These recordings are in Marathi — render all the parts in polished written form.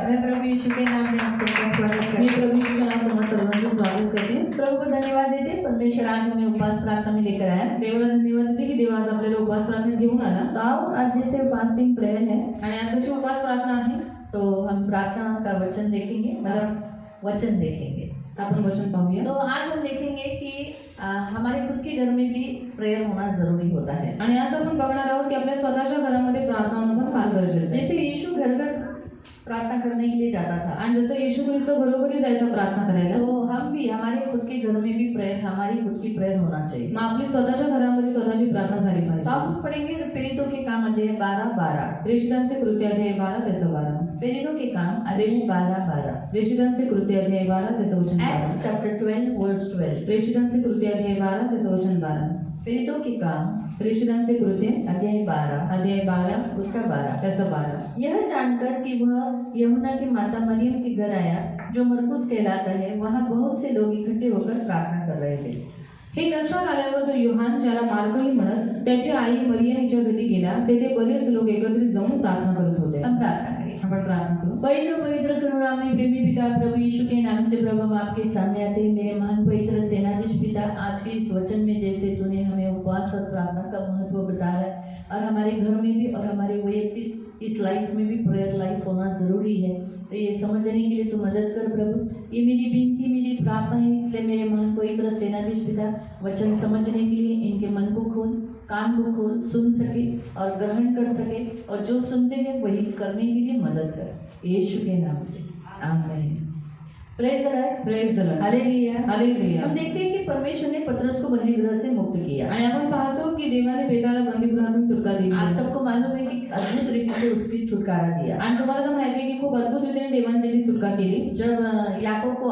मैं प्रभु यीशु के नाम में आप सबका स्वागत मी करती हूँ। प्रभू यीशु नावात तुम्हा सर्वांचं स्वागत करते. प्रभु को धन्यवाद देते, परमेश्वर आज हमें उपवास प्रार्थना में लेकर आया। देवाला धन्यवाद देते की देव आज आपल्याला उपवास प्रार्थना घेऊन आला. तो आओ, आज जैसे फास्टिंग प्रेयर है आणि आज जशी उपवास प्रार्थना आहे तो हम प्रार्थना का वचन देखेंगे, मतलब वचन देखेंगे। आपण वचन पाहूया. तो आज हम देखेंगे कि हमारे खुद के घर में भी प्रेयर होना जरूरी होता है। आणि आज आपण बघणार आहोत की आपल्या स्वतःच्या घरामध्ये प्रार्थना होणं पण फार गरजेचं आहे. जैसे यीशु घर घर प्रार्थना करने के लिए जाता था, आणि जसं येशू ख्रिस्त घरोघरी जायचा प्रार्थना करायला, तो हम भी हमारे खुद के घर में भी प्रेयर, हमारी खुद की प्रेयर होना चाहिए। मग आपली स्वतःच्या घरामध्ये स्वतःची प्रार्थना झाली तो पाहिजे. आप पढ़ेंगे प्रेरितों के काम अध्याय 12:12। प्रेषितांचे कृत्य अध्याय 12 त्याचं 12. प्रेरितों के काम अध्याय 12:12। प्रेषितांचे कृत्य अध्याय 12 त्याचं वचन Acts 12. chapter 12 verse 12। प्रेषितांचे कृत्य अध्याय 12 त्याचं वचन 12. प्रेरितों के काम प्रेषितांचे कृत्य अध्याय 12 अध्याय 12 उसका 12। त्याचं 12. यह जानकर कि वह यूहन्ना की माता मरियम के घर आया, जो मरकुस कहलाता है, वहाँ बहुत से लोग इकट्ठे होकर प्रार्थना कर रहे थे। हे लक्षात आल्यावर तो योहान, ज्याला मार्कही म्हणत, त्याची आई मरियम हिच्या घरी गेला. तेथे बरेच लोक एकत्रित जाऊन प्रार्थना करत होते. हम प्रार्थना करें। आपण प्रार्थना करू. पवित्र पवित्र करुणामय प्रेमी पिता प्रभु यीशु के नाम से प्रभु हम आपके सामने आते हैं। मेरे महान पवित्र सेनाधीश पिता, आज के इस वचन में जैसे तूने हमें उपवास और प्रार्थना का महत्व बताया है, और हमारे घर में भी और हमारे वैयक्तिक इस लाइफ में भी प्रेयर लाइफ होना जरूरी है, तो ये समझने के लिए तू मदद कर प्रभु। ये मेरी विनती, मेरी प्रार्थना है, इसलिए मेरे महान पवित्र सेनाधीश पिता वचन समझने के लिए इनके मन को खोल, कान को खोल, सुन सके और ग्रहण कर सके, और जो सुनते हैं वही करने के लिए मदद कर, यीशु के नाम से आमीन। Praise the lord. Praise the lord. Hallelujah. Hallelujah. हम देखते हैं कि परमेश्वर ने पतरस को बंदी गृह से मुक्त किया। आणि आपण पाहतो की देवाने पेत्राला बंदीगृहातून सुटका दिली. आप सबको मालूम है कि अद्भुत रीति से उसकी छुटकारा दिया। आणि तुम्हाला तर माहिती आहे की खूप अद्भुत रीतीने देवाने त्याची सुटका केली. जब याकूब को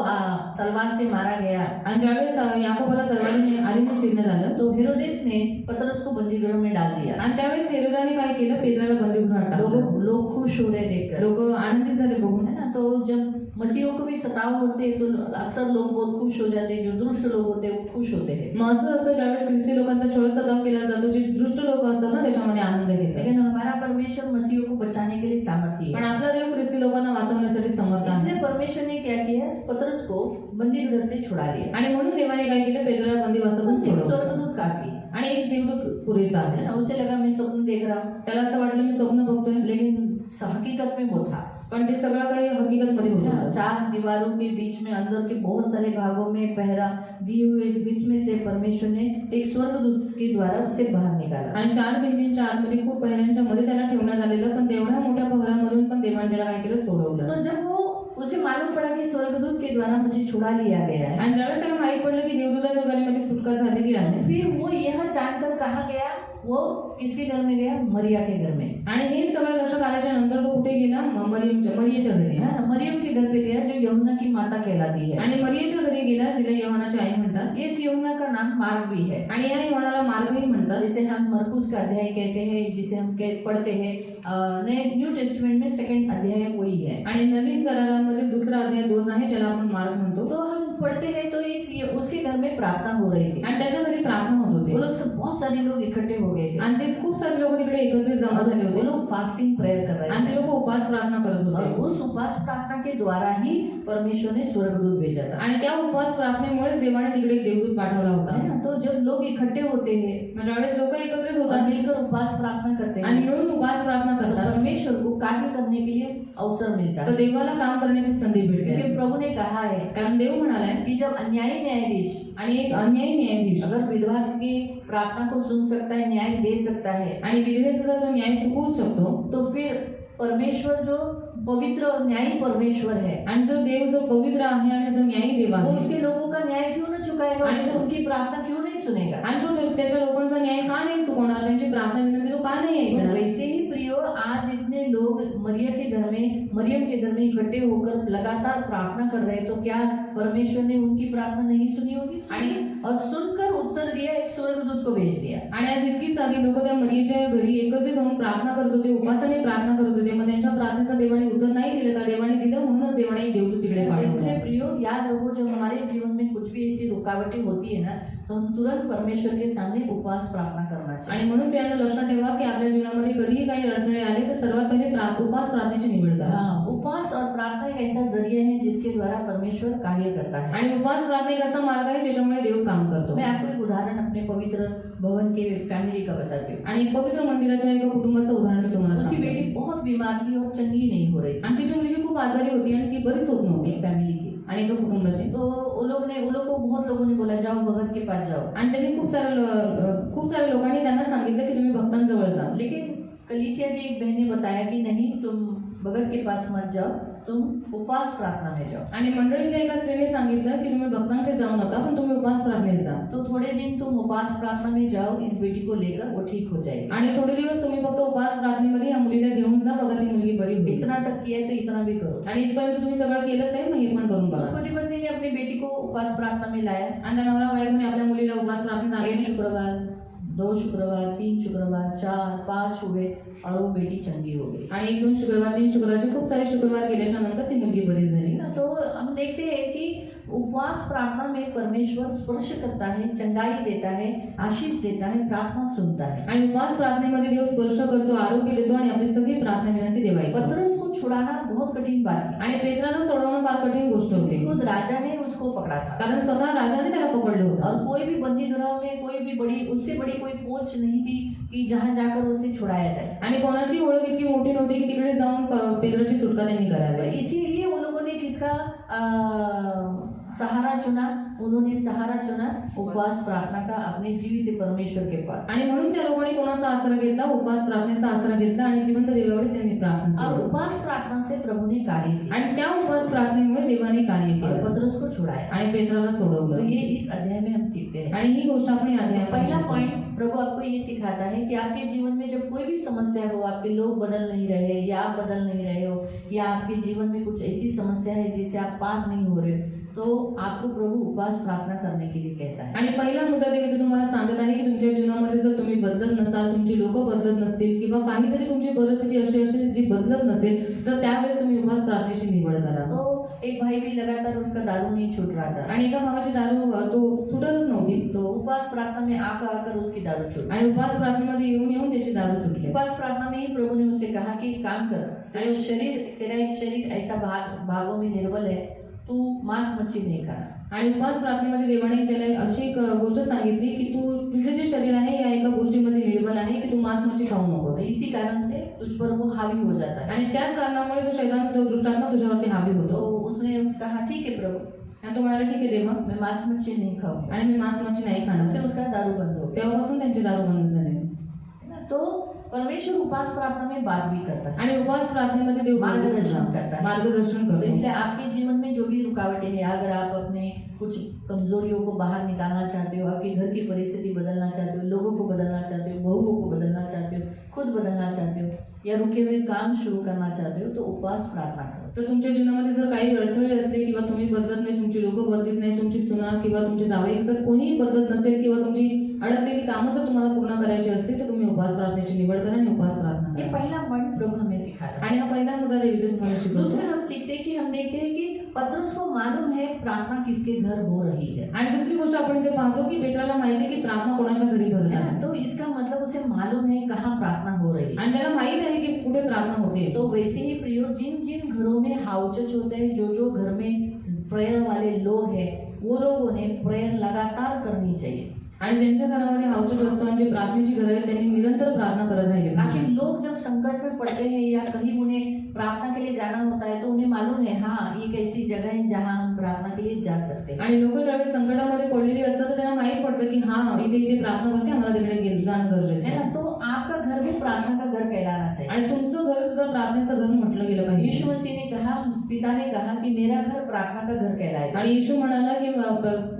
तलवार से मारा गया, आणि ज्यावेळेस याकोबाला तलवारीने आधीने चिरण्यात आलं, तो हेरोदेस ने पतरस को बंदी गृह में डाल दिया। आणि त्यावेळेस हेरोदाने काय केलं, पेत्राला बंदीगृहात टाकलं. लोग खुश हो रहे देखकर, लोक आनंदित झाले बघून. है ना। तो जब मसीहों को भी सताव होते हैं तो अक्सर लोग बहुत खुश हो जाते हैं, जो दुष्ट लोग होते हैं वो खुश होते हैं। मग असं असतं ज्यावेळेस ख्रिस्ती लोकांचा छळ सताव केला जातो, जे दुष्ट लोक असतात ना त्याच्यामध्ये आनंद घेतात. लेकिन हमारा परमेश्वर मसीहों को बचाने के लिए सामर्थ्य पण है। आपला देव ख्रिस्ती लोकांना वाचवण्यासाठी समर्थ आहे. इसलिए परमेश्वर ने क्या किया, पतरस को बंदी गृह से छुड़ा लिया। आणि म्हणून देवाने काय केलं, पेत्राला बंदीवासातून एक सोडवलं. स्वर्गदूत काफी है आणि एक देवदूत पुरेसा आहे. ना। उसे लगा मैं स्वप्न देख रहा हूँ, त्याला असं वाटलं मी स्वप्न बघतोय, लेकिन हकीकत में वो था। पण ते सगळं काही हकीकत मध्ये होतं. चार दीवारों के बीच में अंदर के बहुत सारे भागों में पहरा दिए हुए बीच में से परमेश्वर ने एक स्वर्गदूत के द्वारा उसे बाहर निकाला। आणि 4 भिंतींच्या आतमध्ये खूप पहिल्यांच्या मध्ये त्याला ठेवण्यात आलेलं, पण तेवढ्या मोठ्या पहरामधून पण देवाने त्याला काय केलं, सोडवलं. तो जब वो उसे मालूम पड़ा कि स्वर्गदूत के द्वारा मुझे छुड़ा लिया गया है, आणि ज्यावेळेस त्याला माहित पडलं की देवदूताच्या गळ्यामध्ये सुटका झालेली आहे, फिर वो यह जानकर कहाँ गया, वो किसके घर में गया, मरिया के घर में। आणि हे सगळं लक्षात आल्याच्या नंतर तो कुठे गेला, मरियेच्या घरी. है ना, मरियम के घर पे गया, जो यूहन्ना की माता कहलाती है। आणि मरियेच्या घरी गेला, जिला योहानाची आई म्हणतात. इस यूहन्ना का नाम मार्क भी है। आणि या योहानाला मार्गही म्हणतात. जिसे हम मरकुस का अध्याय कहते हैं, जिसे हम पढ़ते हैं नए न्यू टेस्टमेंट में सेकंड अध्याय वही है। आणि नवीन करारामध्ये दुसरा अध्याय 2 आहे, ज्याला आपण मार्ग म्हणतो. तो हम पढ़ते हैं तो उसके घर में प्रार्थना हो रही थी, आणि त्याच्या घरी प्रार्थना होत होती. वो लोग सब बहुत सारे लोग इकट्ठे हो गए थे, आणि ते खूप सारे लोक तिकडे एकत्रित जमा झाले वो होते. लोग फास्टिंग प्रेयर कर रहे आणि ते थे, लोक उपवास प्रार्थना करत और होते. उस उपवास प्रार्थना के द्वारा ही परमेश्वर ने स्वर्गदूत भेजा था। आणि त्या उपवास प्रार्थनेमुळे देवाने तिकडे एक देवदूत पाठवला होता. है ना, तो जब लोग इकट्ठे होते हैं ज्यावेळेस लोक एकत्रित और होतात मिलकर उपवास प्रार्थना करते आणि हैं, मिळून उपवास प्रार्थना तो करतात, परमेश्वर को कार्य करने के लिए अवसर मिलता तर है। देवाला काम करण्याची संधी भेटते. क्योंकि प्रभु ने कहा है कारण देव म्हणालाय कि जब अन्यायी न्यायाधीश आणि एक अन्यायी न्यायाधीश अगर विधवा की प्रार्थना को सुन सकता है, न्याय दे सकता है, आणि विधवेचा जर तो न्याय चुकवू शकतो, तो फिर परमेश्वर जो पवित्र और न्यायी परमेश्वर है, आणि जो देव जो पवित्र आहे आणि जो न्यायी देव वो आहे, उसके लोगों का न्याय क्यों न चुकाएगा, आणि उसको उनकी प्रार्थना क्यों नहीं सुनेगा। आणि तो त्याच्या लोकांचा न्याय का नाही चुकवणार, त्यांची प्रार्थना विनंती तो का नाही तो ऐकणार. वैसे ही प्रियो, आज इतने लोग मरियम के घर में इकट्ठे होकर लगातार प्रार्थना कर रहे, तो क्या परमेश्वर ने उनकी प्रार्थना नहीं सुनी होगी? और सुनकर उत्तर दिया, एक स्वर्गदूत को भेज दिया। आणि आज इतकी सारी लोक त्या मरियेच्या घरी एकत्रित होऊन प्रार्थना करत होते, उपासाने प्रार्थना करत होते. मग त्यांच्या प्रार्थनेचा देवाने उत्तर नाही दिलं का? देवाने दिलं, म्हणूनच देवाने एक देवदूत तिकडे पाठवला. इसलिए प्रियो, याद रखो, जब हमारे जीवन में कुछ भी ऐसी रुकावटें होती है ना, तो हम तुरंत परमेश्वर के सामने उपवास प्रार्थना करना चाहिए। आणि म्हणून त्यानं लक्षात ठेवा की आपल्या जीवनामध्ये कधीही काही अडथळे आले तर सर्वात पहिले उपवास प्रार्थनेची निवड करा. उपवास और प्रार्थना एक ऐसा जरिया है जिसके द्वारा परमेश्वर कार्य करता है। आणि उपवास प्रार्थना एक असा मार्ग आहे ज्याच्यामुळे देव काम करतो। मैं आपको एक उदाहरण अपने पवित्र भवन के फैमिली का बताती हूँ। आणि पवित्र मंदिराच्या एका कुटुंबाचं उदाहरण मी तुम्हाला उसकी सांगते। बेटी बहुत बीमार थी और चंगी नहीं हो रही थी, आणि तिची मुलगी खूप आजारी होती आणि ती बरीच होत नव्हती एक फैमिली की। आणि एका कुटुंबाची। तो वो लोग को बहुत लोगों ने बोला जाओ भगत के पास जाओ, आणि त्यांनी खूप साऱ्या लोकांनी त्यांना सांगितलं की तुम्ही भक्तांजवळ जा। लेकिन कलीसिया की एक बहन ने बताया कि नहीं, तुम भगत के पास मत जाओ, तुम उपवास प्रार्थना में जाओ। आणि मंडळीतल्या एका स्त्रीने सांगितलं की तुम्ही भक्तांकडे जाऊ नका, पण तुम्ही उपवास प्रार्थनेत जा। तो थोड़े दिन तुम उपवास प्रार्थना में जाओ, इस बेटी को लेकर वो ठीक हो जाएगी। आणि थोडे दिवस तुम्ही फक्त उपवास प्रार्थनेमध्ये या मुलीला घेऊन जा, बघा ती मुलगी बरी होईल। इतना तक किया है तो इतना भी करो। आणि इथपर्यंत तुम्ही सगळं केलंच आहे, मग हे पण करून उस बघा। पति पत्नी ने अपनी बेटी को उपवास प्रार्थना में लाया। आणि त्या नवरा बायकोने आपल्या मुलीला उपवास प्रार्थनेत एक आणले। शुक्रवार, 2 शुक्रवार, 3 शुक्रवार, 4, 5 हुए और वो बेटी चंगी हो गई। आणि 1-2 शुक्रवार 3 शुक्रवारचे खूप सारे शुक्रवार गेल्याच्या नंतर ती मुलगी बरी झाली। तो हम देखते हैं कि उपवास प्रार्थना में परमेश्वर स्पर्श करता है, चंगाई देता है, आशीष देता है, प्रार्थना सुनता है। आणि उपवास प्रार्थनेमध्ये देव स्पर्श करतो, आरोग्य देतो आणि आपली सगळी प्रार्थना विनंती देवा ऐकतो। पतरस को छुड़ाना बहुत कठिन बात थी, आणि पेत्राला सोडवणं फार कठीण गोष्ट होती, खुद राजा ने उसको पकड़ा था। कारण स्वतः राजाने त्याला पकडलं होतं। और कोई भी बंदी गृह में कोई भी उससे बड़ी कोई पहुंच नहीं थी कि जहां जाकर उसे छुड़ाया जाए। आणि कोणाची ओळख इतकी मोठी नव्हती की तिकडे जाऊन पेत्राची सुटका त्यांनी करावी। इसीलिए उन लोगों ने किसका सहारा चुना? उन्होंने सहारा चुना उपवास प्रार्थना का अपने जीवित परमेश्वर के पास। आणि म्हणून त्या लोकांनी कोणाचा आसरा घेतला? उपवास प्रार्थनेचा आसरा घेतला आणि जिवंत देवावर त्यांनी प्रार्थना और केली। उपवास प्रार्थना से प्रभु ने कार्य किया आणि त्या उपवास प्रार्थनेमुळे देवाने कार्य और केलं पतरस को छुड़ाया। आणि पेत्राला तो सोडवलं। ये इस अध्याय में हम सीखते हैं। आणि ही गोष्ट आपण या अध्यायात पहला शिकतो। पॉइंट, प्रभु आपको ये सिखाता है कि आपके जीवन में जब कोई भी समस्या हो, आपके लोग बदल नहीं रहे या आप बदल नहीं रहे हो, या आपके जीवन में कुछ ऐसी समस्या है जिससे आप पार नहीं हो रहे, तो आपको प्रभु उपवास प्रार्थना करने के लिए कहता है। आणि पहिला मुद्दा देव तुम्हाला सांगत आहे की तुमच्या जीवनामध्ये जर तुम्ही बदलत नसाल, तुमची लोक बदलत नसतील किंवा काहीतरी तुमची परिस्थिती अशी असेल जी बदलत नसेल, तर त्यावेळेस तुम्ही उपवास प्रार्थनेची निवड करा। तो एक भाई भी लगातार उसका दारू नहीं छूट रहा था आणि एका भावाची दारू तो सुटतच नव्हती, तो उपवास प्रार्थना में आकर उसकी दारू छूट। आणि उपवास प्रार्थनेमध्ये येऊन त्याची दारू सुटली। उपवास प्रार्थना में ही प्रभु ने उसे कहा कि एक काम कर, तेरा एक शरीर ऐसा भागों में निर्बल है, तू मांस मच्छी नहीं खाना। आणि उपवास प्रार्थनेमध्ये देवाने त्याला अशी एक गोष्ट सांगितली की तुझे जे शरीर आहे या एका गोष्टीमध्ये निर्बल आहे की तू मांस मच्छी खाऊ नको। तो इसी कारण से तुझ पर वो हावी हो जाता है। आणि त्याच कारणामुळे तो शैतान तो दुष्टात्मा तुझ्यावरती हावी होतो। तो उसने कहा ठीक है प्रभु, आणि तो म्हणाला ठीक आहे देवा, मैं मांस मच्छी नहीं खाऊंगा, आणि मी मांस मच्छी नाही से खाणार। उसका दारू बंद हो गया। तेव्हापासून त्यांची दारू बंद झाली। तो परमेश्वर उपवास प्रार्थना में बात भी करता है, आणि उपवास प्रार्थनेमध्ये देव मार्गदर्शन करता है। मार्गदर्शन तो करतो। इसलिए आपके जीवन में जो भी रुकावटें हैं, अगर आप अपने कुछ कमजोरियों को बाहर निकालना चाहते हो, आपके घर की परिस्थिति बदलना चाहते हो, लोगों को बदलना चाहते हो, बहुओं को बदलना चाहते हो, खुद बदलना चाहते हो, या रुके हुए काम शुरू करना चाहते हो, तो उपवास प्रार्थना करो। तर तुमच्या जीवनामध्ये जर काही अडथळे असले किंवा तुम्ही बदलत नाही, तुमची लोक बदलत नाही, तुमची सुना किंवा तुमचे जावई जर कोणीही बदलत नसेल किंवा तुमची अडकलेली कामं जर तुम्हाला पूर्ण करायची असतील, तर तुम्ही उपवास प्रार्थनेची निवड करा आणि उपवास प्रार्थना ये करा। पहला पॉइंट प्रभु हमें सिखाता है। आणि हा पहिला मुद्दा देवी तुम्हाला शिकवतो। दूसरा हम सीखते हैं कि हम देखते हैं कि पतरस को मालूम है प्रार्थना किसके घर हो रही है। आणि दुसरी गोष्ट आपण इथे पाहतो की पेत्राला माहिती आहे की प्रार्थना कोणाच्या घरी घडत आहे। तो इसका मतलब उसे मालूम है कहाँ प्रार्थना हो रही है। आणि त्याला माहित आहे की कुठे प्रार्थना होते। तो वैसे ही प्रियो, जिन जिन घरों में हाउचच होते हैं, जो घर में प्रेयर वाले लोग हैं, वो लोगों ने प्रेयर लगातार करनी चाहिए। आणि ज्यांच्या घरामध्ये हाऊसच असतो आणि जे प्रार्थनेची घर आहे त्यांनी निरंतर प्रार्थना करत राहिले। ताकि लोग जब संकट में पड़ते हैं या कहीं उन्हें प्रार्थना के लिए जाना होता है, तो उन्हें मालूम है हाँ एक ऐसी जगह है जहाँ हम प्रार्थना के लिए जा सकते हैं। आणि लोक ज्यावेळेस संकटामध्ये पडलेली असतात तर त्यांना माहित पडतं की हाँ इथे इथे प्रार्थना करते, आम्हाला तिकडे जाणं गरजेचं है आहे। ना। तो आपका घर भी प्रार्थना का घर कहलाना चाहिए। आणि तुमचं घर सुद्धा प्रार्थनेचं घर म्हटलं गेलं पाहिजे। यीशु मसीह ने कहा, पिता ने कहा कि मेरा घर प्रार्थना का घर कहलाएगा। आणि येशू म्हणाला की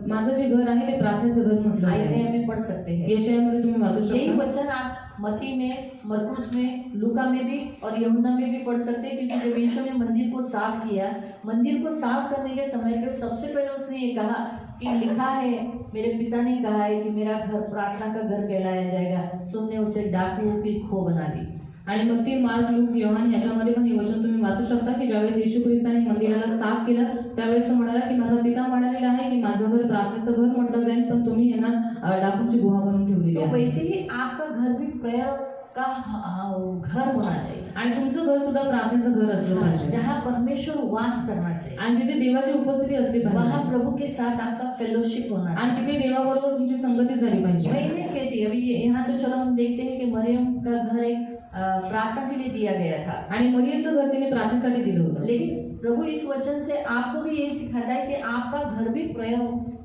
माझं जे घर आहे ते प्रार्थनेचं घर म्हटलं आयसाया आहे। में पढ़ सकते हैं। यशायामध्ये तुम्ही वाचू यही शकता। वचन आप मत्ती में, मरकुस में, लूका में भी और यूहन्ना में भी पढ़ सकते हैं, क्योंकि जब यीशु ने मंदिर को साफ किया, मंदिर को साफ करने के समय पे सबसे पहले उसने ये कहा कि लिखा है, मेरे पिता ने कहा है कि मेरा घर प्रार्थना का घर कहलाया जाएगा, तुमने उसे डाकुओं की खो बना दी। आणि मग ती मार्क, लूक, योहान याच्यामध्ये पण हे वचन तुम्ही वाचू शकता की ज्यावेळेस येशू ख्रिस्ताने मंदिराला साफ केलं त्यावेळेस तो म्हणाला की माझा पिता म्हणालेला आहे की माझं घर प्रार्थनेचं घर म्हटलं जाईल, पण तुम्ही यांना डाकूची गुहा बनवून ठेवलेली तो आहे। वैसे ही आपका घर भी प्रेयर का घर होना चाहिए। आणि तुमचं घर सुद्धा प्रार्थनेचं घर असलं पाहिजे। जहाँ परमेश्वर वास करना चाहिए, आणि जिथे देवाची उपस्थिती असली वहाँ पाहिजे प्रभु के साथ आपका फेलोशिप होना चाहिए। आणि तिथे देवाबरोबर तुमची संगती झाली पाहिजे। मैं नहीं कहती, अभी यहाँ तो चलो हम देखते हैं कि मरियम का घर एक प्रार्थना के लिए दिया गया था, आणि मरियमचं घर तिने प्रार्थनेसाठी दिलं होतं। लेकिन प्रभु इस वचन से आपको भी यही सिखाता है कि आपका घर भी प्रेयर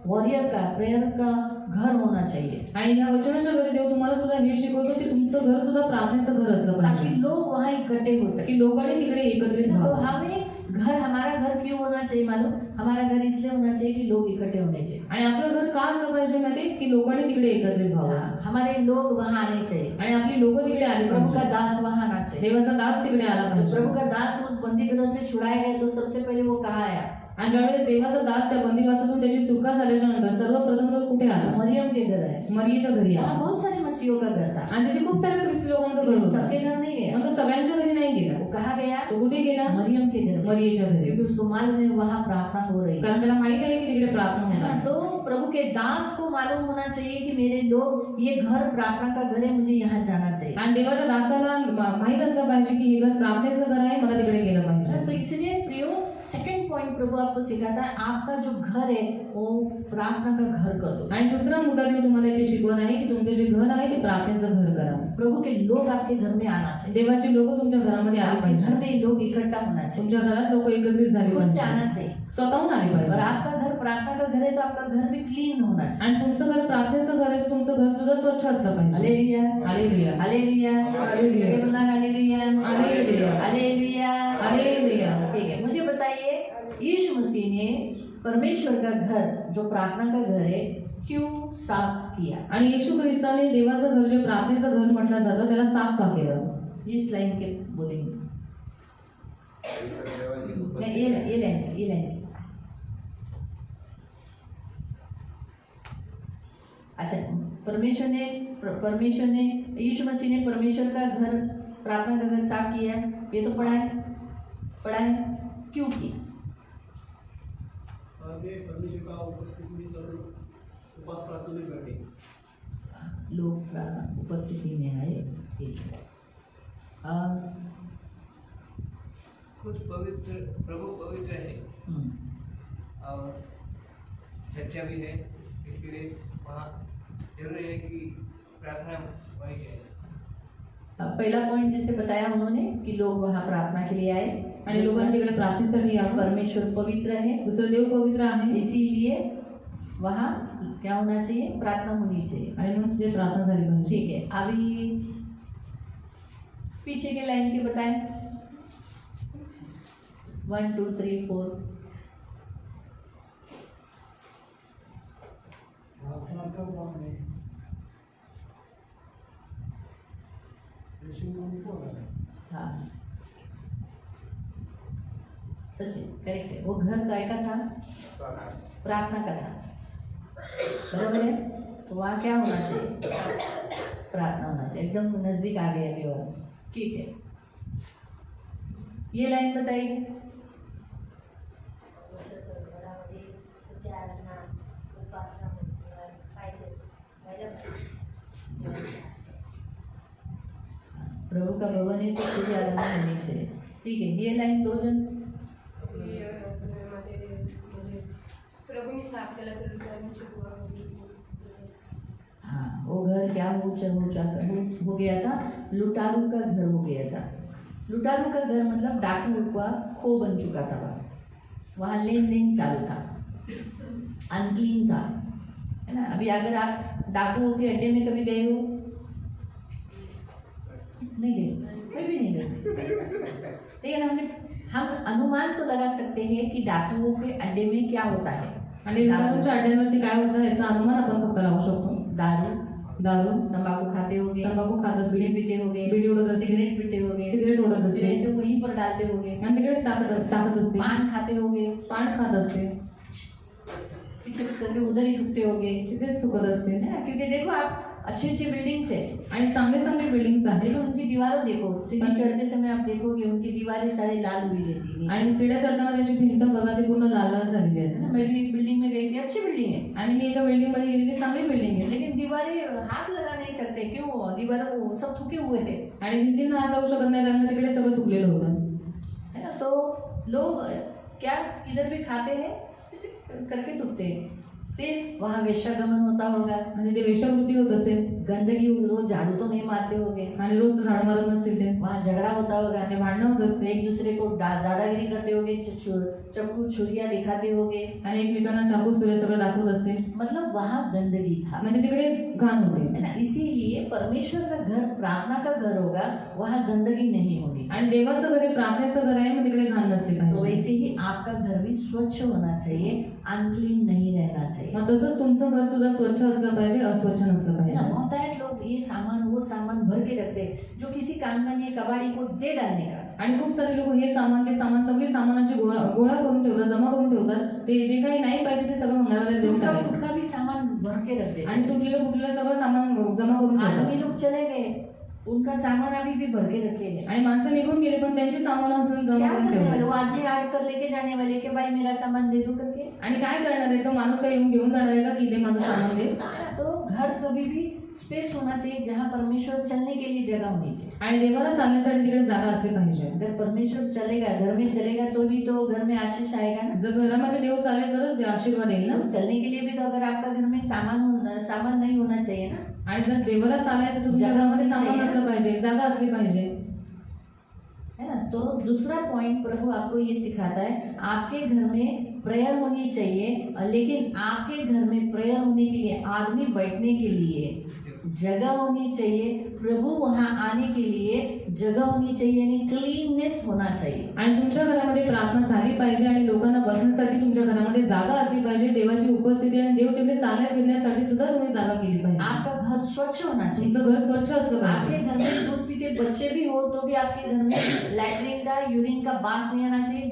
वॉरियर का, प्रेयर का घर होना चाहिए, आणि या वचनाच्या द्वारे देव तुम्हाला सुद्धा हे शिकवतो की तुमचं घर सुद्धा प्रार्थनेचं घर असलं ताकि पाहिजे, लोग वहाँ इकट्ठे हो सके। की लोकांनी तिकडे एकत्रित तो व्हावं। हमें घर, हमारा घर क्यों होना चाहिए मालूम? हमारा घर इसलिए होना चाहिए कि लोग इकट्ठे होने चाहिए, आणि आपलं घर का असलं पाहिजे माहिती की लोकांनी तिकडे एकत्रित व्हावं हमारे लोग वहाँ आने चाहिए, आणि आपली लोक तिकडे आली प्रभु का पाहिजे, दास वहाँ आना चाहिए। देवाचा दास तिकडे आला जब पाहिजे। प्रभु का दास उस बंदी गृह से छुड़ाया गया तो सबसे पहले वो कहाँ आया? आणि ज्यावेळेस देवाचा दास त्या बंदिवासातून त्याची सुटका झाल्याच्या नंतर सर्वप्रथम तो कुठे आला? मरियम के घर है, मरियेच्या घरी वहाँ आला बहुत सारे मसीहों का घर था, आणि तिथे खूप साऱ्या ख्रिस्ती लोकांचं घर होतं, सबके घर नहीं गया, पण तो सगळ्यांच्या घरी नाही गेला। वो कहाँ गया? तो कुठे गेला? मरियम के घर में, मरियेच्या घरी, क्योंकि उसको मालूम है वहाँ प्रार्थना हो रही है। कारण त्याला माहित आहे की तिकडे प्रार्थना है ना? होणार। तो प्रभु के दास को मालूम होना चाहिए कि मेरे लोग, ये घर प्रार्थना का घर है, मुझे यहाँ जाना चाहिए। आणि देवाच्या दासाला माहित असलं पाहिजे की हे घर प्रार्थनेचं घर आहे, मला तिकडे गेलं पाहिजे। तो इसलिए प्रियो, सेकंड पॉइंट प्रभु आपको सिखाता है, आपका जो घर है वो प्रार्थना का घर कर दो। आणि दुसरा मुद्दा देव तुम्हाला इथे शिकवत आहे की तुमचं जे घर आहे ते प्रार्थनेचं घर करा। प्रभु के लोग आपके घर में आना चाहिए, देवाची लोक तुमच्या घरामध्ये आली आपके घर पाहिजे, में लोग इकट्ठा होना चाहिए, तुमच्या घरात लोक एकत्रित झाली खुद से पाहिजे, आना चाहिए। स्वतःहून आली और पाहिजे। आपका घर प्रार्थना का घर है तो आपका घर भी क्लीन होना चाहिए। आणि तुमचं घर प्रार्थनेचं घर आहे तर तुमचं घर सुद्धा स्वच्छ असलं पाहिजे। हालेलुया, हालेलुया, हालेलुया, हालेलुया, ये बोलना हालेलुया, हालेलुया, हालेलुया, हालेलुया। ठीक है, मुझे बताइए यीशु मसीह ने परमेश्वर का घर, जो प्रार्थना का घर है, क्यों साफ किया? आणि येशू ख्रिस्ताने देवाचं घर जे प्रार्थनेचं घर म्हटलं जातं त्याला साफ का केलं? इस लाइन के बोलेंगे नहीं, ये लाइन अच्छा, परमेश्वर ने यीशु मसीह ने परमेश्वर का घर, प्रार्थना का घर साफ किया, ये तो पढ़ा है, क्यों की? परमेश्वर का उपस्थिति में सब उपास प्रार्थना में बैठे, लोग उपस्थिति में आए, ठीक है। खुद पवित्र, प्रभु पवित्र है और सच्चा भी है, इसलिए वहाँ जरूरी है कि प्रार्थना वही है। पहला पॉइंट जैसे बताया उन्होंने कि लोग वहाँ प्रार्थना के लिए आए आणि लोकांनी तिकडे प्रार्थनेसाठी यावं। परमेश्वर पवित्र है, दुसरं देव पवित्र आहे, इसीलिए वहाँ क्या होना चाहिए? प्रार्थना होनी चाहिए। आणि म्हणून तिथे प्रार्थना झाली पाहिजे। ठीक है, अभी पीछे के लाइन के बताएं, 1 2 3 4। प्रार्थना कर कौन है? यीशु उनको है। हाँ सच है, करेक्ट है, वो घर काय का था? प्रार्थना का था, बराबर है। तो वहाँ क्या होना चाहिए? प्रार्थना होना चाहिए, एकदम नजदीक आ गए अभी और, ठीक है। ये लाइन बताइए, प्रभु का भवन है तो तुझे आराधना होनी चाहिए, ठीक है। ये लाइन दो जन, प्रभुनी साफ केला तर विचारांची बुवा हाँ वो घर क्या हो गया था? लुटारू का घर हो गया था। लुटारू का घर मतलब डाकू का खो बन चुका था, वहाँ लेन देन चालू था, अनक्लीन था, है ना। अभी अगर आप डाकुओं के अड्डे में कभी गए हो? नहीं गए, कोई भी नहीं गए, लेकिन हम अनुमान तो लगा सकते हैं कि डाकुओं के अड्डे में क्या होता है। आणि लुटारूच्या अड्ड्यांवरती काय होतं याचा अनुमान आपण फक्त लावू शकतो। दारू, तंबाकू खाते होंगे, तंबाखू खात असते, बीड़ी पीते होंगे, बीड़ी उडत असते, सिगरेट पीते होंगे, सिगरेट उडत फिर असते, ऐसे वहीं पर डालते होंगे, आणि तिकडे टाकत असते, पान खाते होंगे, पान खात असते, पीछे करके उधर ही थूकते होंगे, तिथेच चुकत असते। है ना। क्योंकि देखो आप अच्छी अच्छी बिल्डिंग्स है, आणि चांगले चांगले बिल्डिंग्स आहेत, लेकिन उनकी दीवारों देखो, सीढ़ी चढ़ते समय आप देखोगे उनकी दीवारें सारी लाल हुई रहती है। आणि सीड्या चढताना त्याची भिंत बघा ती पूर्ण लाल लाल झालेली असते। मैं भी एक बिल्डिंग में गई थी, अच्छी बिल्डिंग है, आणि मी एका बिल्डिंग मध्ये गेलेली, चांगली बिल्डिंग आहे, लेकिन दीवारें हाथ लगा नहीं सकते, क्यों? दीवारों को सब थूके हुए थे, आणि भिंतींना हात लावू शकत नाही कारण तिकडे सगळं चुकलेलं होतं। है ना। तो लोग क्या इधर भी खाते हैं करके थूकते हैं, फिर वहाँ वेश्यागमन होता होगा, आणि ते वेश्यावृत्ती होत असेल गंदगी, रोज झाड़ू तो नहीं मारते होंगे, आणि रोज झाड मारत नसतील ते, वहाँ झगड़ा होता होगा, आणि भांडणं होत असते, एक दूसरे को दादागिरी करते होंगे, चक्कू छुरियाँ दिखाते होंगे, आणि एकमेकांना चाकू सुरे सगळं दाखवत असते, मतलब वहाँ गंदगी था, म्हणजे तिकडे घाण होते. है ना. इसीलिए परमेश्वर का घर प्रार्थना का घर होगा, वहाँ गंदगी नहीं होगी. आणि देवाचं घर हे प्रार्थनेचं घर आहे, मग तिकडे घाण नसते तो पाहिजे. वैसे ही आपका घर भी स्वच्छ होना चाहिए, अनक्लीन नहीं रहना चाहिए. मग तसंच तुमचं घर सुद्धा स्वच्छ असलं पाहिजे, अस्वच्छ नसलं ना, पाहिजे. होता है लोग ये सामान वो सामान भर के रखते हैं, जो किसी काम का नहीं है, कबाड़ी को दे डालने का. आणि खूप सारे लोक हे सामान ते सामान सगळी सामानाची गोळा करून ठेवतात, जमा करून ठेवतात. ते जे काही नाही पाहिजे ते सगळं भंगाराला देऊन टूटा टाकायचं फुटका भी सामान भर के रखते हैं. आणि तुटलेलं फुटलेलं सगळं सामान जमा करून आदमी ठेवतात. लोग चले गए, उनका सामान अभी भी भर के रखे हैं. आणि माणसं निघून गेले पण त्यांची सामान अजून जमा क्या करून करने वाले, ठेवले. वो आदमी आड़ कर लेके जाने वाले कि भाई मेरा सामान दे दो करके. आणि काय करणार आहे, तो माणूस काय येऊन घेऊन जाणार आहे का की ते माझं सामान दे. तो घर कभी भी स्पेस होना चाहिए जहाँ परमेश्वर चलने के लिए जगह होनी चाहिए. आणि देवाला चालण्यासाठी तिकडे जागा असली पाहिजे. अगर परमेश्वर चलेगा, घर में चलेगा, तो भी तो घर में आशीष आएगा ना. जर घरामध्ये देव चालेल तरच देव आशीर्वाद येईल ना. तो चलने के लिए भी तो अगर आपका घर में सामान नहीं होना चाहिए ना. आणि जर देवाला चालायचं तर तुमच्या जागा घरामध्ये होनी सामान चाहिए. असलं पाहिजे, जागा असली पाहिजे. है ना. तो दूसरा पॉइंट प्रभु आपको ये सिखाता है, आपके घर में प्रेयर होनी चाहिए, लेकिन आपके घर में प्रेयर होने के लिए, आदमी बैठने के लिए जगह होनी चाहिए, प्रभु वहाँ आने के लिए जगह होनी चाहिए, यानी क्लीननेस होना चाहिए. आणि तुमच्या घरामध्ये प्रार्थना झाली पाहिजे आणि लोकांना बसण्यासाठी तुमच्या घरामध्ये जागा असली पाहिजे, देवाची उपस्थिती आणि देव तिकडे चालण्या फिरण्यासाठी सुद्धा तुम्ही जागा केली पाहिजे. आपका घर स्वच्छ होना चाहिए. तुमचं घर स्वच्छ असलं आपके पाहिजे. घर में दूध पीते बच्चे भी हो तो भी आपके घर में लैट्रिन का, यूरिन का बास नहीं आना चाहिए.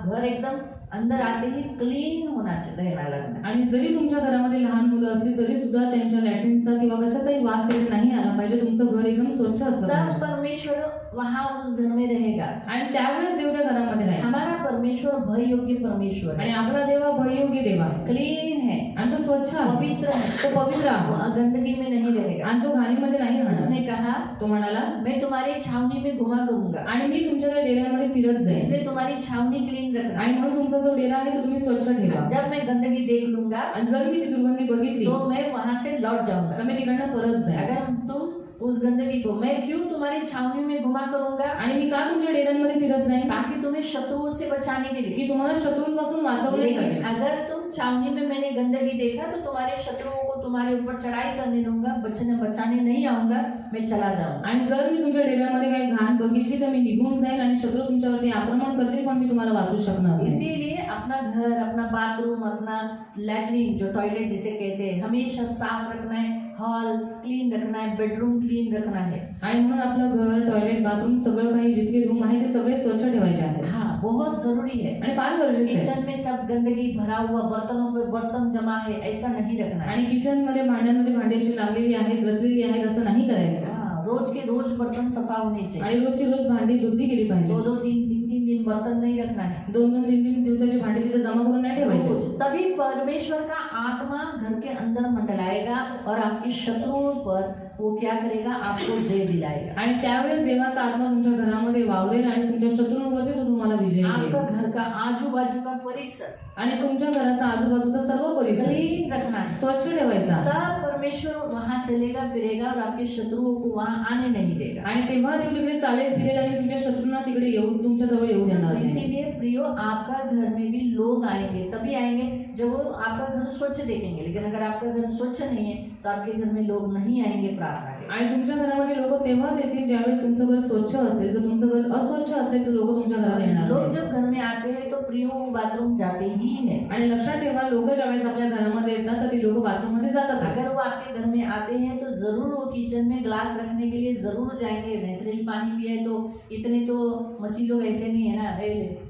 घर एकदम अंदर आते ही क्लीन होना चाहिए, रहना लगना. आणि जरी तुमच्या घरामध्ये लहान मुलं असली तरी सुद्धा त्यांच्या लॅट्रिनचा किंवा कशाचाही वास वगैरे नाही आला पाहिजे. तुमचं घर एकदम स्वच्छ असलं तब पाहिजे. परमेश्वर वहाँ उस घर में रहेगा. आणि त्यावेळेस देव त्या घरामध्ये राहील. हमारा परमेश्वर भय योग्य परमेश्वर आणि है, आपला देव हा भययोग्य देव आहे क्लीन है, आणि तो स्वच्छ आहे, पवित्र है, तो पवित्र वो आहे गंदगी में नहीं रहेगा. आणि तो घाणीमध्ये नाही राहणार. उसने कहा, तो म्हणाला, मैं तुम्हारी छावनी में घुमा करूंगा, आणि मी तुमच्या त्या डेऱ्यामध्ये फिरत जाईल इसलिए तुम्हारी छावनी क्लीन रखना. आणि म्हणून तुमचा जो डेरा आहे तो तुम्ही स्वच्छ ठेवा. जब मैं गंदगी देख लूंगा आणि जर मी ती दुर्गंधी बघितली तो मैं वहां से लौट जाऊंगा. तर मी तिकडनं परत जाईल. अगर तुम उस गंदगी को, मैं क्यों तुम्हारी छावनी में घुमा करूंगा, आणि मी का तुमच्या डेऱ्यांमध्ये फिरत जाईल, ताकि तुम्हें शत्रुओं से बचाने के लिए. की तुम्हाला शत्रूंपासून वाचवण्यासाठी. लेकिन अगर तुम छावनी में मैंने गंदगी देखा तो तुम्हारे शत्रुओं को तुम्हारे ऊपर चढ़ाई करने दूंगा, बचाने नहीं आऊंगा, मैं चला जाऊंगा. आणि जर मी तुमच्या डेऱ्यामध्ये काही घाण बघितली तर मी निघून जाईल आणि शत्रू तुमच्यावरती आक्रमण करतील पण मी तुम्हाला वाचू शकणार नाही. इसीलिए अपना घर, अपना बाथरूम, अपना लैट्रिन, जो टॉयलेट जिसे कहते हैं, हमेशा साफ रखना है. हॉल क्लीन रखना है, बेडरूम क्लीन रखना है. आणि म्हणून आपलं घर, टॉयलेट, बाथरूम सगळं काही जितके रूम आहे ते सगळे स्वच्छ ठेवायचे आहेत. हाँ, बहुत जरूरी है. आणि फार गरजेचं आहे. किचन में सब गंदगी भरा हुआ, बर्तनों पे बर्तन जमा है, ऐसा नहीं रखना है. आणि किचन मध्ये भांड्यांमध्ये भांडी अशी लागलेली आहेत, रचलेली आहेत, असं नाही करायचं. हाँ, रोज के रोज बर्तन सफा होने चाहिए. आणि रोजची रोज भांडी धुतली गेली पाहिजे. 2-2, 3-3 दिन बर्तन नहीं रखना है. 2-2, 3-3 दिवसाची भांडी तिथे जमा करून नाही ठेवायची. रोज. तभी परमेश्वर का आत्मा घर के अंदर मंडलाएगा और आपके शत्रुओं पर वो क्या करेगा, आपको जय दिलाएगा. आणि त्यावेळेस देवाचा आत्मा तुमच्या घरामध्ये वावरेल आणि तुमच्या शत्रूंवरती तो तुम्हाला विजय आपका देईल. घर का आजू बाजू का परिसर आणि तुमच्या घराचा आजूबाजूचा सर्व परिसर क्लीन रखना है. स्वच्छ ठेवायचा. तब परमेश्वर वहाँ चलेगा फिरेगा और आपके शत्रुओं को वहाँ आने नहीं देगा. आणि तेव्हा देव तिकडे चालेल फिरेल आणि तुमच्या शत्रूंना तिकडे येऊ तुमच्या जवळ येऊ देणार नाही. इसीलिए प्रियो, आपका घर में भी लोग आएंगे, तभी आएंगे जब वो आपका घर स्वच्छ देखेंगे. लेकिन अगर आपका घर स्वच्छ नहीं है तो आपके घर में लोग नहीं आएंगे प्रार्थना के. आणि तुमच्या घरामध्ये लोक तेव्हाच येतील ज्यावेळेस तुमचं घर स्वच्छ असेल. जर तुमचं घर अस्वच्छ असेल तर लोक तुमच्या घरात येणार लोग नाही. जब घर में आते हैं तो प्रियो वो बाथरूम जाते ही है. आणि लक्षात ठेवा, लोक ज्यावेळेस आपल्या घरामध्ये येतात तर ती लोक बाथरूम मध्ये जातात. अगर वो आपके घर में आते हैं तो जरूर वो किचन में ग्लास रखने के लिए जरूर जाएंगे. नेचुरल पानी पिए तो इतने तो मसीह लोग ऐसे नहीं है ना,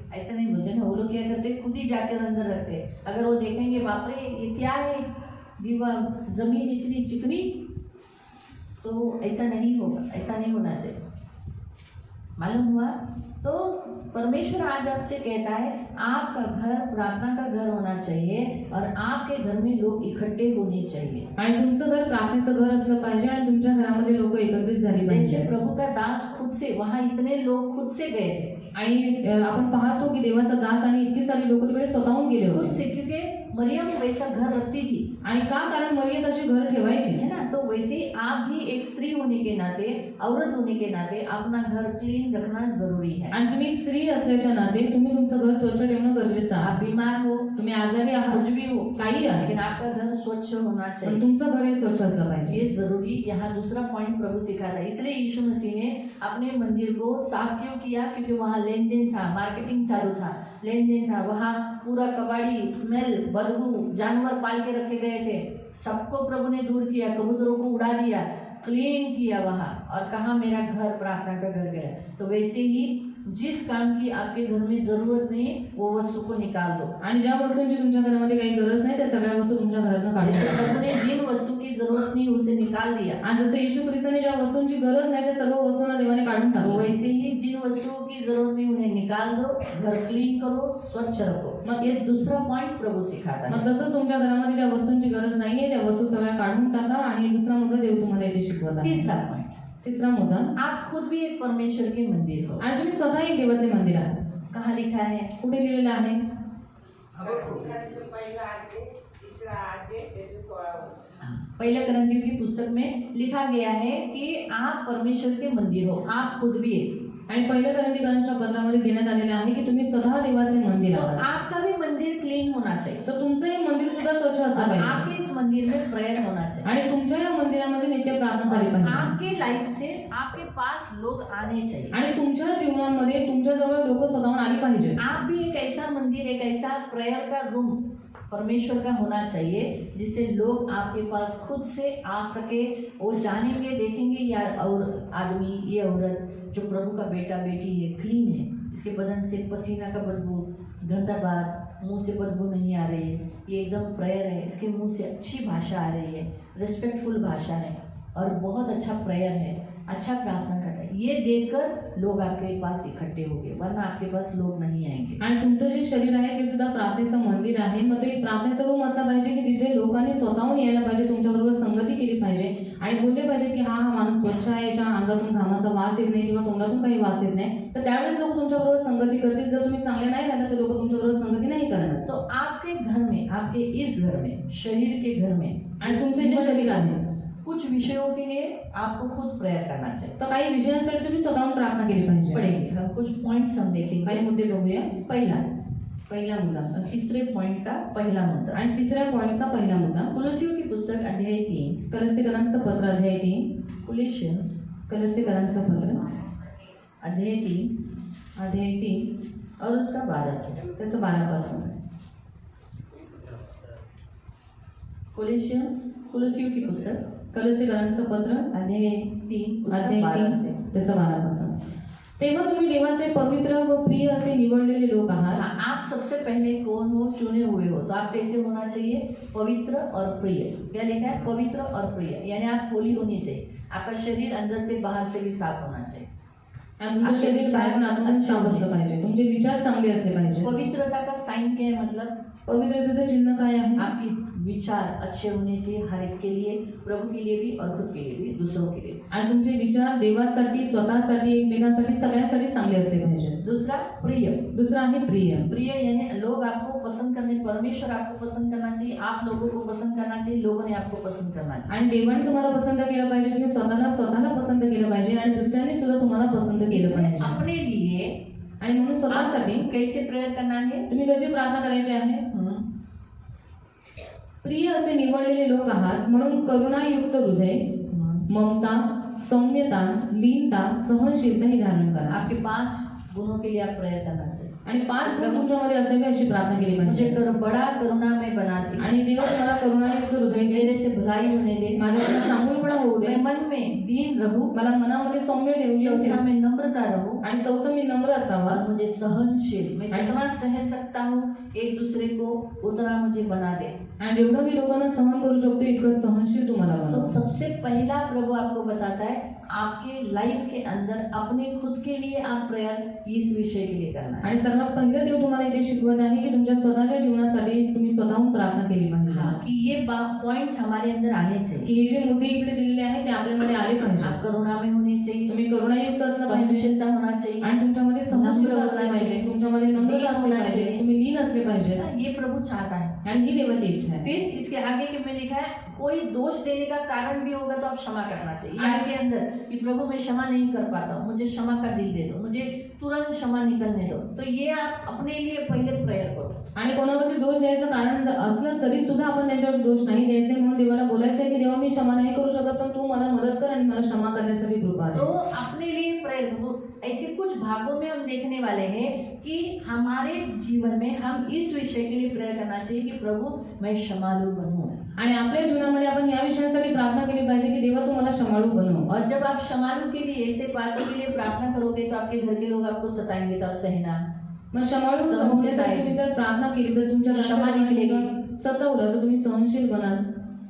ऐसा नहीं बोलते ना. वो लोग क्या करते हैं, खुद ही जाकर अंदर रखते हैं. अगर वो देखेंगे बाप रे ये क्या है, दीवार जमीन इतनी चिकनी, तो ऐसा नहीं होगा, ऐसा नहीं होना चाहिए. मालूम हुआ? तो परमेश्वर आज आपसे कहता है आपका घर प्रार्थना का घर होना चाहिए और आपके घर में लोग इकट्ठे होने चाहिए। आणि तुमचं घर प्रार्थनेचं घर असलं पाहिजे आणि तुमच्या घरामध्ये लोक एकत्रित झाली जैसे पाहिजे। प्रभु का दास खुद से, वहाँ इतने लोग खुद से गए थे, आणि आपण पाहतो की देवाचा दास आणि इतकी सारी लोक तिकडे स्वतःहून गेले खुद होते। से, क्योंकि मरियम वैसा घर रखती थी, आणि का? कारण मरियम तशी घर ठेवायची है ना। तो वैसे ही आप भी एक स्त्री होने के नाते, औरत होने के नाते अपना घर क्लीन रखना जरूरी है। आणि तुम्ही स्त्री असल्याच्या नाते तुम्ही तुमचं घर स्वच्छ ठेवणं गरजेचं आहे। आप बीमार हो, तुम्ही आजारी आहात, कुछ भी हो, काही आहे, लेकिन आपका घर स्वच्छ होना पण चाहिए। तुमचं घर हे स्वच्छ असलं पाहिजे। ये जरूरी, यहाँ दूसरा पॉइंट प्रभु सिखाता है। इसलिए यीशु मसीह ने अपने मंदिर को साफ क्यों किया? क्योंकि वहाँ लेन देन था, मार्केटिंग चालू था, लेन देन था, वहाँ पूरा कबाड़ी, स्मेल, बदबू, जानवर पाल के रखे गए थे, सबको प्रभु ने दूर किया, कबूतरों को उड़ा दिया, क्लीन किया वहाँ, और कहा मेरा घर प्रार्थना का घर गया। तो वैसे ही जिस काम की आपके घर में जरूरत नहीं, वो वस्तु को निकाल दो। आणि ज्या वस्तूंची तुमच्या घरामध्ये काही गरज नाही त्या सगळ्या वस्तू तुमच्या घरातून काढून जैसे टाका। प्रभु ने जिन वस्तु की जरूरत नहीं उसे निकाल दिया, आणि जसं येशू ख्रिस्ताने ज्या वस्तूंची गरज नाही त्या सर्व वस्तूंना देवाने काढून तो टाकलं, वैसे ही जिन वस्तुओं की जरूरत नहीं उन्हें निकाल दो, घर क्लीन करो, स्वच्छ रखो। मग ये दूसरा पॉइंट प्रभु सिखाता मग है। तसंच तुमच्या घरामध्ये ज्या वस्तूंची गरज नाहीये त्या वस्तू सगळ्या काढून टाका। आणि दुसरा मुद्दा देव तुम्हाला इथे शिकवत आहे। तीसरा पॉइंट, तिसरा मुद्दा, आप खुद भी एक परमेश्वर के मंदिर हो। आणि तुम्ही स्वतः एक देवाचे मंदिर आहात। कहाँ लिखा है? कुठे लिहिलेलं आहे? पहले करंथियों की पुस्तक में लिखा गया है कि आप परमेश्वर के मंदिर हो, आप खुद भी एक। आणि पहिल्या करंथीकरांच्या पत्रामध्ये देण्यात आलेलं आहे की तुम्ही स्वतः देवाचे मंदिर तो आहात। आपका भी मंदिर क्लीन होना चाहिए, तर तुमचं हे मंदिर सुद्धा स्वच्छ असलं और पाहिजे आपके इस मंदिर में प्रेयर होना चाहिए, आणि तुमच्या या मंदिरामध्ये नित्य प्रार्थना झाली और पाहिजे। आपके लाइफ से आपके पास लोग आने चाहिए। आणि तुमच्या जीवनामध्ये तुमच्याजवळ लोक स्वतःहून आली पाहिजे। आप भी एक ऐसा मंदिर, एक ऐसा प्रेयर का रूम परमेश्वर का होना चाहिए जिससे लोग आपके पास खुद से आ सके, वो जानेंगे, देखेंगे या और आदमी, ये औरत जो प्रभु का बेटा बेटी है, क्लीन है, इसके बदन से पसीना का बदबू, गंदा बात, मुंह से बदबू नहीं आ रही है, ये एकदम प्रेयर है, इसके मुंह से अच्छी भाषा आ रही है, रिस्पेक्टफुल भाषा है और बहुत अच्छा प्रेयर है, अच्छा प्रार्थना करता है। ये देखकर लोग आपके पास इकट्ठे होंगे, वरना आपके पास लोग नहीं आएंगे। आणि तुमचं जे शरीर आहे ते सुद्धा प्रार्थनेचं मंदिर आहे। मग ते प्रार्थनेचा रूम असला पाहिजे की जिथे लोकांनी स्वतःहून यायला पाहिजे, तुमच्याबरोबर संगती केली पाहिजे आणि बोलले पाहिजे की हा माणूस स्वच्छ आहे, याच्या अंगातून घामाचा वास येत नाही किंवा तोंडातून काही वास येत नाही, तर त्यावेळेस लोक तुमच्याबरोबर संगती करतील। जर तुम्ही चांगले नाही राहिला तर लोक तुमच्याबरोबर संगती नाही करणार। तो आपके घर में, आपके इस घर में, शरीर के घर में, आणि तुमचे जे शरीर आहे कुछ विषयों के लिए आपको खुद प्रेयर करना चाहिए। तर काही विषयांसाठी तुम्ही स्वतःहून प्रार्थना केली पाहिजे। पढ़ेंगे हम कुछ पॉइंट्स हम देखेंगे। काही मुद्दे बघूया। पहिला मुद्दा, तीसरे पॉइंट का पहला मुद्दा, आणि तिसऱ्या पॉइंटचा पहिला मुद्दा, कुलसियों की पुस्तक अध्याय 3, कलस्सीकरांचं पत्र अध्याय 3, कुलेशियंस कलस्सीकरांचं पत्र अध्याय 3 अध्याय 3 और उसका 12 से, त्याचं 12 पासून। कुलसियों की पुस्तक कलस्सीकरांचं पत्र अध्याय 3 उसका अध्याय 12 3 से। त्याचं 12 पासून। तेव्हा तुम्ही देवाचे पवित्र व प्रिय असे निवडलेले लोक आहात। हाँ, आप सबसे पहले कौन हो? चुने हुए हो। तो आप कैसे होना चाहिए? पवित्र और प्रिय। क्या लिखा है? पवित्र और प्रिय, यानी आप होली होनी चाहिए। आपका शरीर अंदर से बाहर से भी साफ होना चाहिए। आणि तुमचं शरीर बाहेरून आतून साफ असलं पाहिजे, तुमचे विचार चांगले असले पाहिजे। पवित्रता का साइन क्या है? मतलब पवित्रतेचं चिन्ह काय आहे? आपके विचार अच्छे होने चाहिए, हर एक के लिए, प्रभु के लिए भी और खुद के लिए भी, दूसरों के लिए। आणि तुमचे विचार देवासाठी, स्वतःसाठी, एकमेकांसाठी, सगळ्यांसाठी चांगले असले पाहिजे। दूसरा प्रिय। दुसरा आहे प्रिय। प्रिय यानी लोग आपको पसंद करने, परमेश्वर आपको पसंद करना चाहिए, आप लोगों को पसंद करना चाहिए, लोगों ने आपको पसंद करना चाहिए। आणि देवाने तुम्हाला पसंत केलं पाहिजे, तुम्ही स्वतःला पसंत केलं पाहिजे आणि दुसऱ्यांनी सुद्धा तुम्हाला पसंत केलं इसलिए पाहिजे। अपने लिए आणि म्हणून स्वतःसाठी कैसे प्रेयर करना है? तुम्ही कशी प्रार्थना करायची आहे? प्रिय असे निवडलेले लोक आहात म्हणून करुणायुक्त हृदय, ममता, सौम्यता, लीनता, सहनशीलता ही धारण करा। आपके 5 गुणों के लिए आप प्रेयर करना चाहिए। आणि 5 गुण तुमच्यामध्ये असावे अशी प्रार्थना केली मुझे पाहिजे। बड़ा करुणा में बना दे, आणि देव तुम्हाला करुणायुक्त हृदय दे, मेरे से भलाई होने दे, माझ्याकडे चांगुलपणा होऊ दे, मैं मन में दीन रहूं, मला मनामध्ये सौम्य ठेवू चौथा शकते में नम्रता रहूं, आणि चौथं मी नम्र असावा और मुझे सहनशील, मैं जितना सह सकता हूँ एक दूसरे को उतना मुझे बना दे। आणि जेवढं मी लोकांना सहन करू शकतो इतकं सहनशील तुम्हाला तो बनवा। सबसे पहला प्रभु आपको बताता है आपके लाइफ के अंदर अपने खुद के लिए आप प्रेयर इस विषय के लिए करना है। आणि सर्वात पहिलं देव तुम्हाला इथे शिकवत आहे की तुमच्या स्वतःच्या जीवनासाठी तुम्ही स्वतःहून प्रार्थना केली पाहिजे हाँ, कि ये पॉइंट्स हमारे अंदर आने चाहिए। की हे जे मुद्दे इकडे दिलेले आहेत ते आपल्यामध्ये आले पाहिजे। आप करुणा में होने चाहिए, तुम्ही करुणायुक्त असलं पाहिजे सहनशीलता होना चाहिए, आणि तुमच्यामध्ये सहनशीलता असली पाहिजे, तुमच्यामध्ये नम्रता असली पाहिजे, तुम्ही लीन असले पाहिजे ये प्रभु चाहता है। आणि ही देवाची इच्छा आहे। फिर इसके आगे के में लिखा है कोई दोष देने का कारण भी होगा तो आप क्षमा करना चाहिए। ये आपके अंदर कि प्रभु मैं क्षमा नहीं कर पाता हूँ, मुझे क्षमा का दिल दे दो, मुझे तुरंत क्षमा निकलने दो, तो ये आप अपने लिए पहले प्रेयर करो। आणि कोणावरती दोष द्यायचं कारण असलं तरी सुद्धा आपण त्यांच्यावर दोष नाही द्यायचे, म्हणून देवाला बोलायचं आहे की देवा मी क्षमा नाही करू शकत पण तू मला मदत कर आणि मला क्षमा करण्यासाठी कृपा दे। तो अपने लिए प्रेयर करो। ऐसे कुछ भागों में हम देखने वाले हैं कि हमारे जीवन में हम इस विषय के लिए प्रेयर करना चाहिए कि प्रभु मैं क्षमालु बनूं। आणि आपल्या जीवनामध्ये आपण या विषयासाठी प्रार्थना केली पाहिजे की देवा तू मला क्षमाळू बनव। और जब आप क्षमालु के लिए ऐसे बातों के लिए प्रार्थना करोगे तो आपके घर के लोग आपको सताएंगे तो आप सहना। मग क्षमाळू होण्यासाठी तुम्ही जर प्रार्थना केली तर तुमच्या क्षमा निघेगी। सतावलं तर तुम्ही सहनशील बनाल,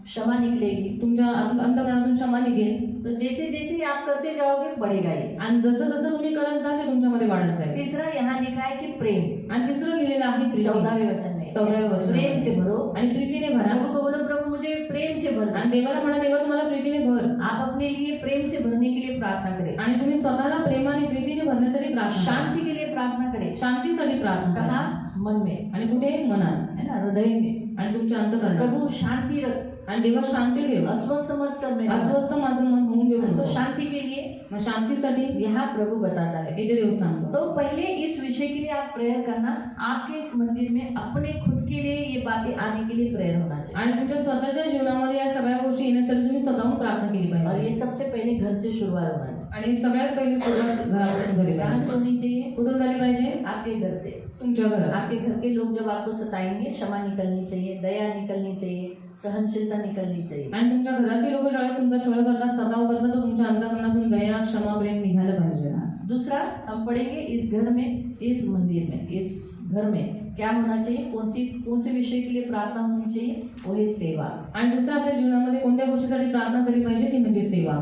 क्षमा निकलेगी। तुमच्या अंतःकरणातून क्षमा निघेल। तो जैसे जैसे आप करते जाओगे बढ़ेगा ये। आणि जसं जसं तुम्ही करत जाल ते तुमच्यामध्ये वाढत जाईल। तीसरा यहाँ लिखा है कि प्रेम, आणि तिसरं लिहिलेलं आहे प्रीती। 14वें वचन में 14वें वचन प्रेम से भरो आणि प्रीतीने भरा। प्रभु को बोलो प्रभु मुझे प्रेम से भर। आणि देवाला म्हणा देवा तुम्हाला प्रीतीने भर। आप अपने लिए प्रेम से भरने के लिए प्रार्थना करें, आणि तुम्ही स्वतःला प्रेमाने प्रीतीने भरण्यासाठी प्रार्थना करा। शांति के लिए प्रार्थना करें। शांतीसाठी प्रार्थना करा। कहाँ? मन में, आणि कुठे? मनात है ना, हृदय में। आणि तुमच्या अंतःकरणात। प्रभु शांति रख, आणि देवा शांती ठेव। अस्वस्थ मत कर मेरा मन। अस्वस्थ माझं मन होऊन देऊ तो नको। शांति के लिए मग शांतीसाठी यहाँ प्रभु बताता है। इथे देव सांगतो। तो पहले इस विषय के लिए आप प्रेयर करना, आपके इस मंदिर में अपने खुद के लिए ये बातें आने के लिए प्रेयर होना चाहिए। आणि तुमच्या स्वतःच्या जीवनामध्ये या सगळ्या गोष्टी येण्यासाठी तुम्ही स्वतःहून प्रार्थना केली और पाहिजे। ये सबसे पहले घर से शुरुआत होना चाहिए। आणि सगळ्यात पहिली सुरुवात घरापासून झाली कहाँ पाहिजे। से होनी चाहिए? कुठून झाली पाहिजे? आपके घर से। तुमच्या घरात। आपके घर के लोग जब आपको सताएंगे, क्षमा निकलनी चाहिए, दया निकलनी चाहिए, सहनशीलता निकलनी चाहिए। आणि तुमच्या घरातील लोक ज्यावेळेस तुमचा छळ करतात, सताव करतात, तो तुमच्या अंतःकरणातून दया, क्षमा, प्रेम निघालं पाहिजे। दूसरा हम पढ़ेंगे इस घर में, इस मंदिर में, इस घर में क्या होना चाहिए, कौन से विषय के लिए प्रार्थना होनी चाहिए, वो है सेवा। आणि दुसरं आपल्या जीवनामध्ये कोणत्या गोष्टीसाठी प्रार्थना केली पाहिजे ती म्हणजे सेवा।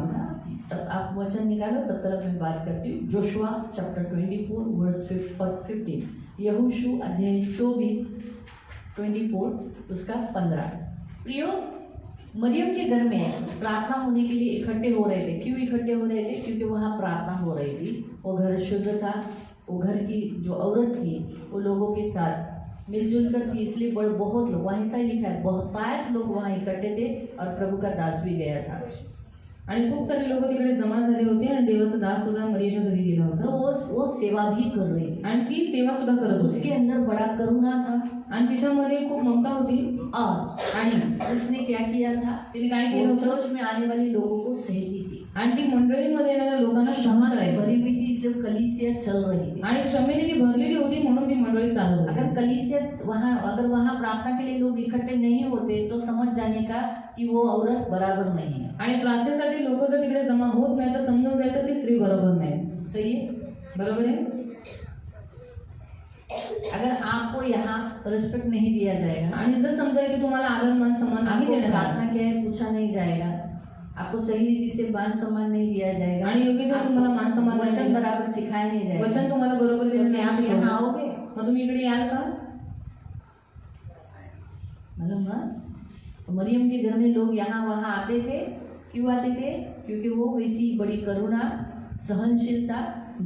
तब आप वचन निकालो, तब तक मैं बात करती हूँ। जोशुआ चैप्टर 24 वर्स 15, यहोशू अध्याय 24 उसका 15। प्रियो, मरियम के घर में प्रार्थना होने के लिए इकट्ठे हो रहे थे। क्यों इकट्ठे हो रहे थे? क्योंकि वहाँ प्रार्थना हो रही थी। वो घर शुद्ध था, वो घर की जो औरत थी वो लोगों के साथ मिलजुल कर थी, इसलिए बहुत लोग, वहाँ ऐसा ही लिखा है, बहुतायत लोग वहाँ इकट्ठे थे और प्रभु का दास भी गया था। आणि खूप सारे लोक तिकडे जमा झाले होते आणि देवाचा दास सुद्धा मरियमच्या घरी गेला तो होता। वो सेवा भी कर रही थी। आणि ती सेवा सुद्धा करत उसके होती अंदर बड़ा करुणा था आणि तिच्यामध्ये खूप ममता होती। और आणि उसने क्या किया था, तिने काय केलं वो होतं? चर्च में आने वाले लोगों को सहती थी, आणि ती मंडळीमध्ये येणाऱ्या लोकांना क्षमा क्षमा से करायची। भरी हुई थी, इसलिए कलीसिया चल रही थी। आणि क्षमेने ती भरलेली होती म्हणून ती मंडळी चालत होती। अगर कलीसिया अगर वहाँ प्रार्थना के लिए लोग इकट्ठे नहीं होते तो समझ जाने का कि वो औरत बराबर नहीं है। आणि प्रार्थनेसाठी लोक जर तिकडे जमा होत नाही तर समजून जायचं ती स्त्री बरोबर नाही। सही है? बरोबर आहे? अगर आपको यहाँ रिस्पेक्ट नहीं दिया जाएगा, आणि जर समजा की तुम्हाला आदर मान सन्मान नाही आपको देण्यात आला प्रार्थना क्या है पूछा नहीं जाएगा, आपको सही रीति से मान सम्मान नहीं दिया जाएगा, आणि योग्य जर तुम्हाला मान सन्मान नाही वचन दिला, बराबर सिखाया नहीं जाएगा, वचन तुम्हाला बरोबर तो देणं क्या आप नाही यहाँ शिकवलं, आओगे? मग तुम्ही इकडे याल का? मालूम ना, मरियम के घर में लोग यहाँ वहाँ आते थे। क्यों आते थे? क्योंकि वो वैसी बड़ी करुणा, सहनशीलता,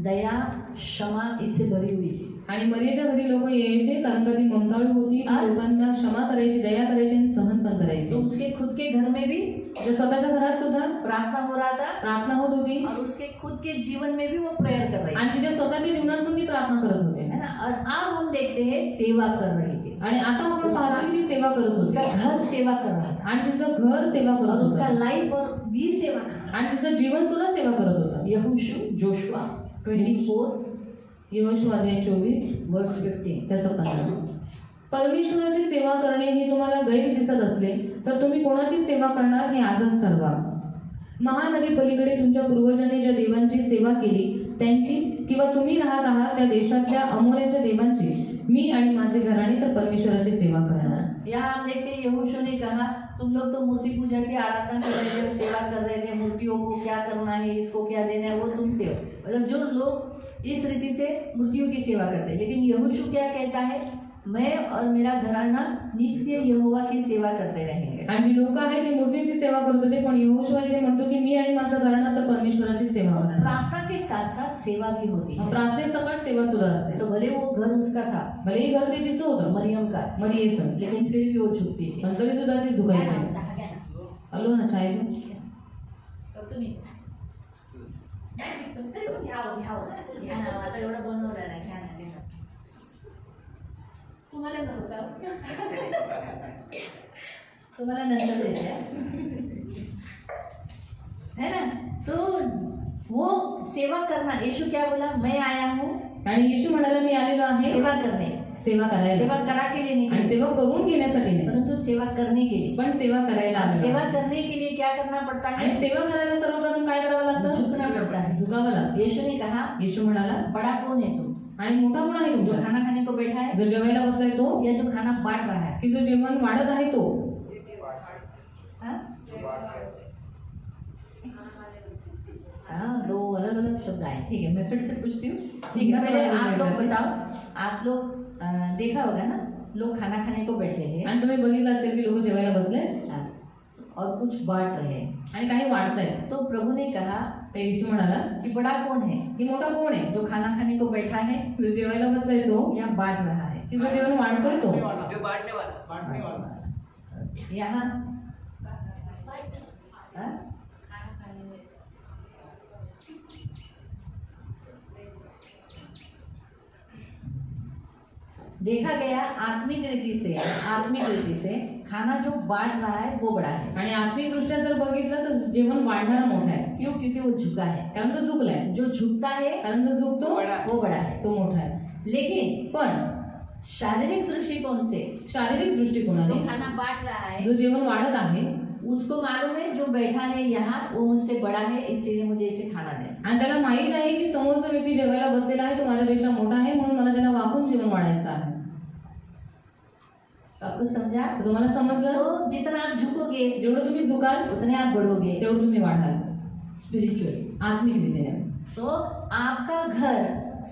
दया, क्षमा इससे भरी हुई थी। आणि मरियमच्या घरी लोक यायचे कारण का ती ममताळू होती, ती लोकांना क्षमा करायची, दया करायची आणि सहन पण तो करायची। उसके खुद के घर में भी जो स्वतःच्या घरात सुद्धा प्रार्थना हो रहा था प्रार्थना होत होती और उसके खुद के जीवन में भी वो प्रेयर कर रही थी, आणि तिच्या स्वतःच्या जीवनात पण ती प्रार्थना करत होते। है ना। और अब हम देखते हैं सेवा कर रही थी, आणि आता आपण पाहतो की ती सेवा करत उसका होती घर सेवा कर रहा था आणि तिचं घर सेवा और करत उसका होतं लाइफ और भी सेवा कर रहा आणि तिचं जीवन सुद्धा सेवा करत होतं। यहोशू जोशुआ 24 यहोशू अध्याय 24 वर्स 15। त्याचा 15। परमेश्वराची सेवा करणे हे तुम्हाला गैर दिसत असले तर तुम्ही कोणाची सेवा करणार हे आजच ठरवा। महानदी पलीकडे तुमच्या पूर्वजांनी ज्या देवांची सेवा केली त्यांची किंवा तुम्ही राहत आहात त्या देशातल्या अमोऱ्यांच्या देवांची मी आणि माझे घराणे तर परमेश्वराची सेवा करणार। यहाँ हम देखते हैं यहोशू ने कहा तुम लोग तो मूर्ति पूजा की आराधना कर रहे थे, सेवा कर रहे थे, मूर्तियों को क्या करना है, इसको क्या देना है, वो तुमसे हो। मतलब जो लोग इस रीति से मूर्तियों की सेवा करते हैं, लेकिन यहोशू क्या कहता है, मैं और मेरा घराना नित्य यहोवा की सेवा करते रहेंगे। आणि जी लोक आहेत ती मूर्तीची सेवा करत होते, पण यहोशू ते म्हणतो की मी आणि माझा घराणा तर परमेश्वराची सेवा करणार। प्रार्थना के साथ साथ सेवा भी होती है। प्रार्थनेसकट सेवा सुद्धा असते। तो भले वो घर उसका था, भले ही घर ते तिचं होतं, मरियम का, मरियेचं, लेकिन फिर भी वो झुकती थी। पण तरी सुद्धा ती झुकायची। आलो ना चाय घेऊन? आता एवढं बनवलं ना, घ्या ना, घ्या ना। तुम्हाला नको का? तुम्हाला नंतर देते है ना। तो वो सेवा करना, यीशु क्या बोला, मैं आया हूँ आणि येशू म्हणाला मी आलेलो आहे सेवा करने, सेवा करायला, सेवा करा के लिए आणि नहीं, सेवा करून घेण्यासाठी नाही, परंतु सेवा करने के लिए। पण सेवा करायला आलेलो सेवा आहे। करने के लिए क्या करना पड़ता आणि है, सेवा करायला सर्वप्रथम काय करावं लागतं? झुकना पड़ता है। झुकावं लागतं। यीशु ने कहा, येशू म्हणाला बड़ा कौन है तुम, आणि मोठा कोण आहे जो तुमचा? खाना खाने को बैठा है जो जेवायला बसलाय तो, या जो खाना बांट रहा है? की जो जेवण वाढत आहे तो? हाँ? हाँ, दो अलग अलग शब्द आए। ठीक है, मैं फिर से पूछती हूँ। ठीक है, पहले आप लोग बताओ, आप लोग देखा होगा ना, लोग खाना खाने को बैठे हैं, आणि तुम्ही बघितलं असेल की लोक जेवायला बसले हाँ, और कुछ बांट रहे हैं। आणि काही वाढतंय। तो प्रभु ने कहा तर येशू म्हणाला कि बड़ा कौन है, की मोठा कोण आहे? जो खाना खाने को बैठा है जो जेवायला बसलाय तो, या बांट रहा है? की जो जेवण वाढतोय तो? बांटने वाला यहाँ हाँ? देखा गया आत्मिक रीति से खाना जो बांट रहा है वो बड़ा है। आणि आत्मिक दृष्ट्या जर बघितलं तर जेवण वाढणारा मोठा आहे। क्यों? क्योंकि वो झुका है। कारण तो झुकलाय। जो झुकता है कारण जो झुकतो वो बड़ा है, तो मोठा आहे। लेकिन पण शारीरिक दृष्टिकोण से शारीरिक दृष्टिकोनाने जो खाना बांट रहा है जो जेवण वाढत आहे, उसको मालूम है जो बैठा है यहाँ वो मुझसे बड़ा है, इसलिए मुझे इसे खाना देना। आणि त्याला माहित आहे की समोरचा व्यक्ती जेवायला बसलेला आहे तो माझ्यापेक्षा मोठा आहे, म्हणून मला त्याला वाकून जेवण वाढायचं आहे। आपको समझा? तर तुम्हाला समजलं? तो जितना आप झुकोगे जेवढं तुम्ही झुकाल उतने आप बढ़ोगे तेवढं तुम्ही वाढाल स्पिरिचुअली। आत्मिक रीतीने। तो आपका घर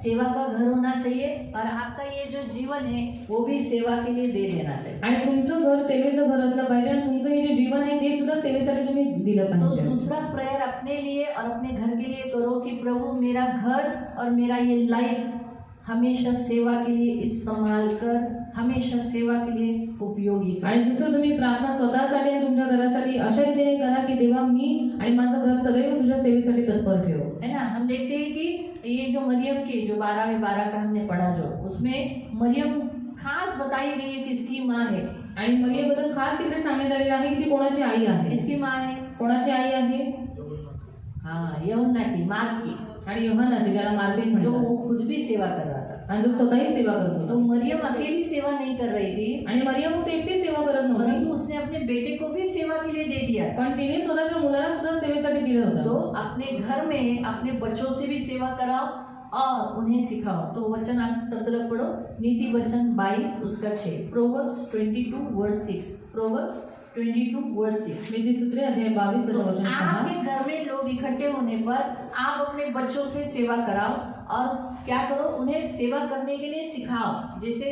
सेवा का घर होना चाहिए और आपका ये जो जीवन है वो भी सेवा के लिए दे देना चाहिए। आणि तुमचं घर सेवेचं घर असलं पाहिजे आणि तुमचं हे जे जीवन आहे ते सुद्धा सेवेसाठी तुम्ही दिलं तो पाहिजे। दूसरा प्रेयर अपने लिए और अपने घर के लिए करो कि प्रभु मेरा घर और मेरा ये लाइफ हमेशा सेवा के लिए इस्तेमाल कर, हमेशा सेवा के लिए उपयोगी कर। आणि दुसरं तुम्ही प्रार्थना स्वतःसाठी आणि तुमच्या घरासाठी अशा रीतीने करा की देवा मी आणि माझं घर सदैव तुझ्या सेवेसाठी तत्पर ठेव। है ना, हम देखते हैं कि ये जो मरियम की जो 12 का हमने पढ़ा, जो उसमें मरियम खास बताई गई है किसकी माँ है। आणि मरियमबद्दल खास तिकडे सांगण्यात आलेलं आहे की ती कोणाची आई आहे। किसकी माँ है? कोणाची आई आहे? हाँ, यूहन्ना की, मार्क की, आणि यूहन्नाची, ज्याला मार्टिन जो म्हणतात, वो खुद भी सेवा कर रहा था। आणि जो स्वतःही सेवा करत तो होता। मरियम अकेली सेवा नहीं कर रही थी, आणि मरियम फक्त एकटी सेवा करत नव्हती, परंतु उसने अपने बेटे को भी सेवा के लिए दे दिया। पण तिने स्वतःच्या मुलाला सुद्धा सेवेसाठी दिलं तो होतं। अपने घर में अपने बच्चों से भी सेवा कराओ और उन्हें सिखाओ। तो वचन आप तब तक पढ़ो, नीति वचन 22 उसका 6, प्रोवर्ब्स 22:6, प्रोवर्ब्स 22:6। नीतिसूत्रे अध्याय 22 तो वचन 6। आपके घर में लोग इकट्ठे होने पर आप अपने बच्चों से सेवा कराओ और क्या करो, उन्हें सेवा करने के लिए सिखाओ। जैसे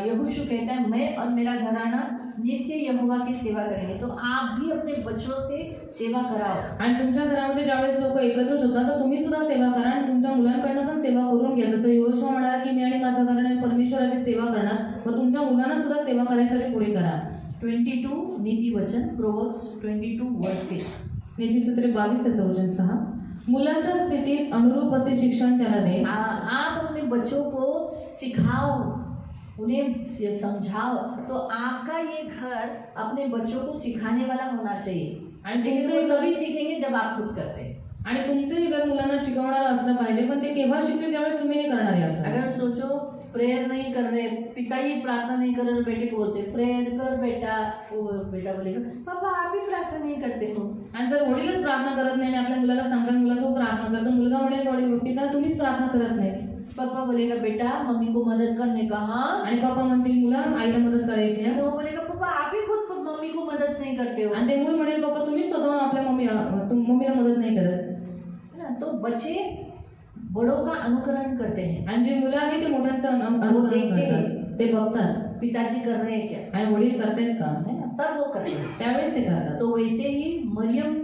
यहोशू कहता है मैं और मेरा घराना नित्य यहोवा की सेवा करेंगे, तो आप भी अपने बच्चों से सेवा कराओ। आणि तुमच्या घरामध्ये ज्यावेळेस लोक एकत्रित होतात तर तुम्ही सुद्धा सेवा करा आणि तुमच्या मुलांकडनं पण सेवा करून घ्या। जसं यहोशू म्हणाला की मी आणि माझं घराणे परमेश्वराची सेवा करणार, व तुमच्या मुलांना सुद्धा सेवा करायसाठी पुढे करा। 22 नीति वचन, प्रोवर्ब्स 22:6। नीतिसूत्रे 22 वचन 6। मुलांच्या स्थितीत अनुरूप असे शिक्षण त्याला दे। आप अपने बच्चों को सिखाओ, उन्हें समझाओ। तो आपका ये घर अपने बच्चों को सिखाने वाला होना चाहिए। आणि लेकिन तुमचं वो तभी सीखेंगे जब आप खुद करते हैं। आणि तुमचंही घर मुलांना शिकवणारं असलं पाहिजे, पण ते केव्हा शिकतील ज्यावेळेस तुम्ही नाही करणारे असाल। अगर सोचो प्रेयर नहीं कर रहे, पिता ही प्रार्थना नहीं कर रहे, बेटे को बोलते प्रेयर कर बेटा, वो बेटा बोलेगा पापा आप ही प्रार्थना नहीं करते हो। आणि जर वडीलच प्रार्थना करत नाही आणि आपल्या मुलाला सांगतात मुला तू प्रार्थना कर, तर मुलगा म्हणेल वडील पिता तुम्हीच प्रार्थना करत नाही। पापा बोलेगा बेटा मम्मी को मदद करने का। हाँ, आणि पप्पा म्हणतील मुला आईला मदद करायची आहे, तो वो बोलेगा पापा आप ही खुद मम्मी को मदद नहीं करते हो, आणि ते मूल म्हणेल पप्पा तुम्ही स्वतःहून आपल्या मम्मीला मदत नाही करत. है ना. तो बच्चे बड़ों का अनुकरण करते हैं, आणि जे मुलं आहे ते मोठ्यांचं अनुकरण करतात, ते बघतात पिताजी कर रहे हैं क्या, आणि वडील करतायत का, है ना, तब वो करते हैं. त्यावेळेस ते करतात. तो वैसे ही मरियम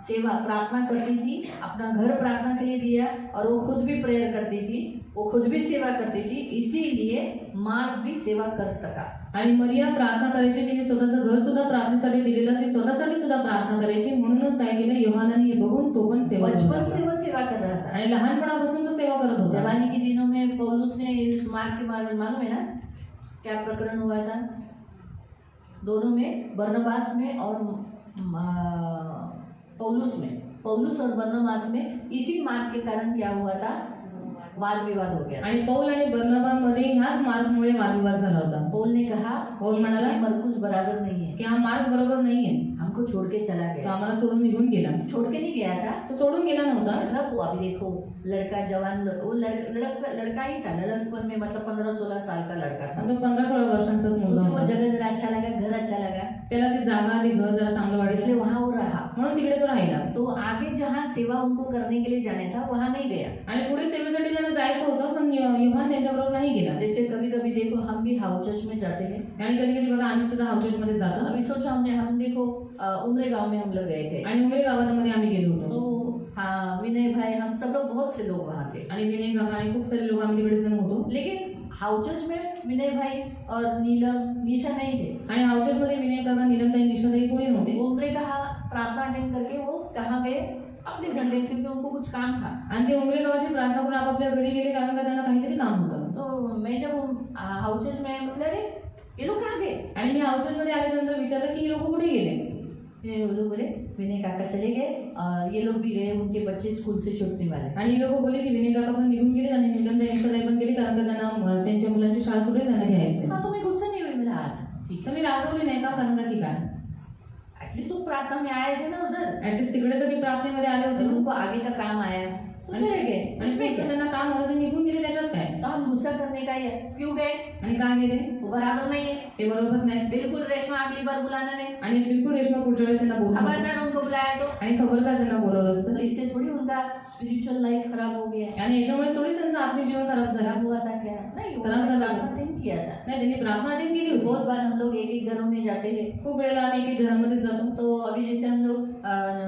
सेवा प्रार्थना करती थी, अपना घर प्रार्थना के लिए दिया, और वो खुद भी प्रेयर करती थी, वो खुद भी सेवा करती थी, इसीलिए मार्क भी सेवा कर सका. आणि मरिया प्रार्थना करायची, तिने स्वतःचं घर सुद्धा प्रार्थनेसाठी दिलेलं, ती स्वतःसाठी सुद्धा प्रार्थना करायची. म्हणूनच काय केलं, योहानाने हे बघून तो पण सेवा करू बचपन से लागला. वो सेवा कर रहा था. आणि लहानपणापासून तो सेवा करत होता. जवानी के दिनों में पौलुस ने इस मार्क के बारे में मालूम है ना क्या प्रकरण हुआ था, दोनों में, बरनबास में और पौलुस और बरनबास में इसी मार्ग के कारण क्या हुआ था, वाद विवाद हो गया. आणि पौल आणि बर्नबामध्ये ह्याच मार्गमुळे वादविवाद झाला होता. पौल ने कहा पौल म्हणाला, ये मरकुस बराबर नहीं है, की हा मार्ग बरोबर नाहीये, हमको छोड़ के चला तो गया. आम्हाला सोडून निघून गेला. छोड़ के नहीं गया था, तो सोडून गेला नव्हता. मतलब वो अभी देखो लड़का जवान, वो लड़का ही था, लड़कपन में, मतलब 15-16 साल का लड़का था. तो 15-16 वर्षांचाच मुलगा उसको वो होता. जगह जरा अच्छा लगा, घर अच्छा लगा, त्याला ती जागा, ती घर जरा चांगलं इसलिए वाटलं, वहाँ वो रहा. म्हणून तिकडे तो राहिला. तो आगे जहाँ सेवा उनको करने के लिए जाना था वहाँ नहीं गया. आणि पुढे सेवेसाठी त्याला जायचं होतं, पण योहान त्यांच्याबरोबर नाही गेला. जैसे कभी कभी देखो हम भी हाउस चर्च में जाते हैं. आणि कधी कधी बघा आम्ही सुद्धा हाऊस मध्ये जातो. अभी सोचा हमने, हम देखो उमरे गांव में हम लोग गए थे, आणि उमेर गावामध्ये आम्ही गेलो होतो. तो हाँ विनय भाई, हम सब लोग, बहुत से लोग वहाँ थे. आणि विनय काका आणि खूप सारे लोक आम्ही तिकडे जण होतो. लेकिन हाउस चर्च में विनय भाई और नीलम निशा नहीं थे. आणि हाऊस मध्ये विनय काका, नीलमताई, निशाताई कोणी नव्हते. वो उमरे का प्रार्थना अटेंड करके वो कहाँ गए, अपने घर गए, क्योंकि उनको कुछ काम था. आणि ते उमरे गावाची प्रार्थना करून आपापल्या घरी गेले, कारण का त्यांना काहीतरी काम होतं. तो मैं जब हाउस चर्च में मतलब अरे ये लोग कहाँ गए, आणि मी हाऊस मध्ये आल्यानंतर विचारलं की हे लोक कुठे गेले. ये वो लोग बोले विनय काका चले गए और ये लोग भी गए, उनके बच्चे स्कूल से छूटने वाले. आणि हे लोक बोलले की विनय काका पण निघून गेले आणि निलमताई, निशाताई पण गेले, कारण का त्यांना त्यांच्या मुलांची शाळा सुटली, त्यांना घ्यायचं. हाँ तो मैं गुस्सा नहीं हुई, मेरा आज ठीक तर मी रागवली नाही का, कारण का ठीक आहे, है, एटलीस्ट वो प्रार्थना में आए थे ना उधर, ऍटलीस्ट तिकडे तरी प्रार्थनेमध्ये आले होते फिर ना. उनको आगे का काम आया तो चले गए. आणि उसमें पुढचं क्या? त्यांना काम आलं, ते निघून गेले, त्याच्यात काय. तो हम गुस्सा करने का ही है, क्यों गए, आणि काय गेले वो बराबर नहीं है. ते बरोबर नाही. बिल्कुल रेशमा अगली बार बुलाना नहीं, आणि बिलकुल रेशमा पुढच्या वेळेस त्यांना बोलवलं, खबरदार उनको बुलाया तो. आणि खबर का त्यांना बोलवलं तो असतं. इससे थोड़ी उनका स्पिरिचुअल लाइफ खराब हो गया. आणि याच्यामुळे थोडी त्यांचा आत्मिक जीवन खराब झाला. खराब हुआ था क्या, नहीं, वो खराब झाला. प्रार्थना अटेंड किया था. नाही, त्यांनी प्रार्थना अटेंड केली होती. बहुत बार हम लोग एक एक घरों में जाते थे. खूप वेळेला आम्ही एक घरामध्ये जातो. तो अभी जैसे हम लोग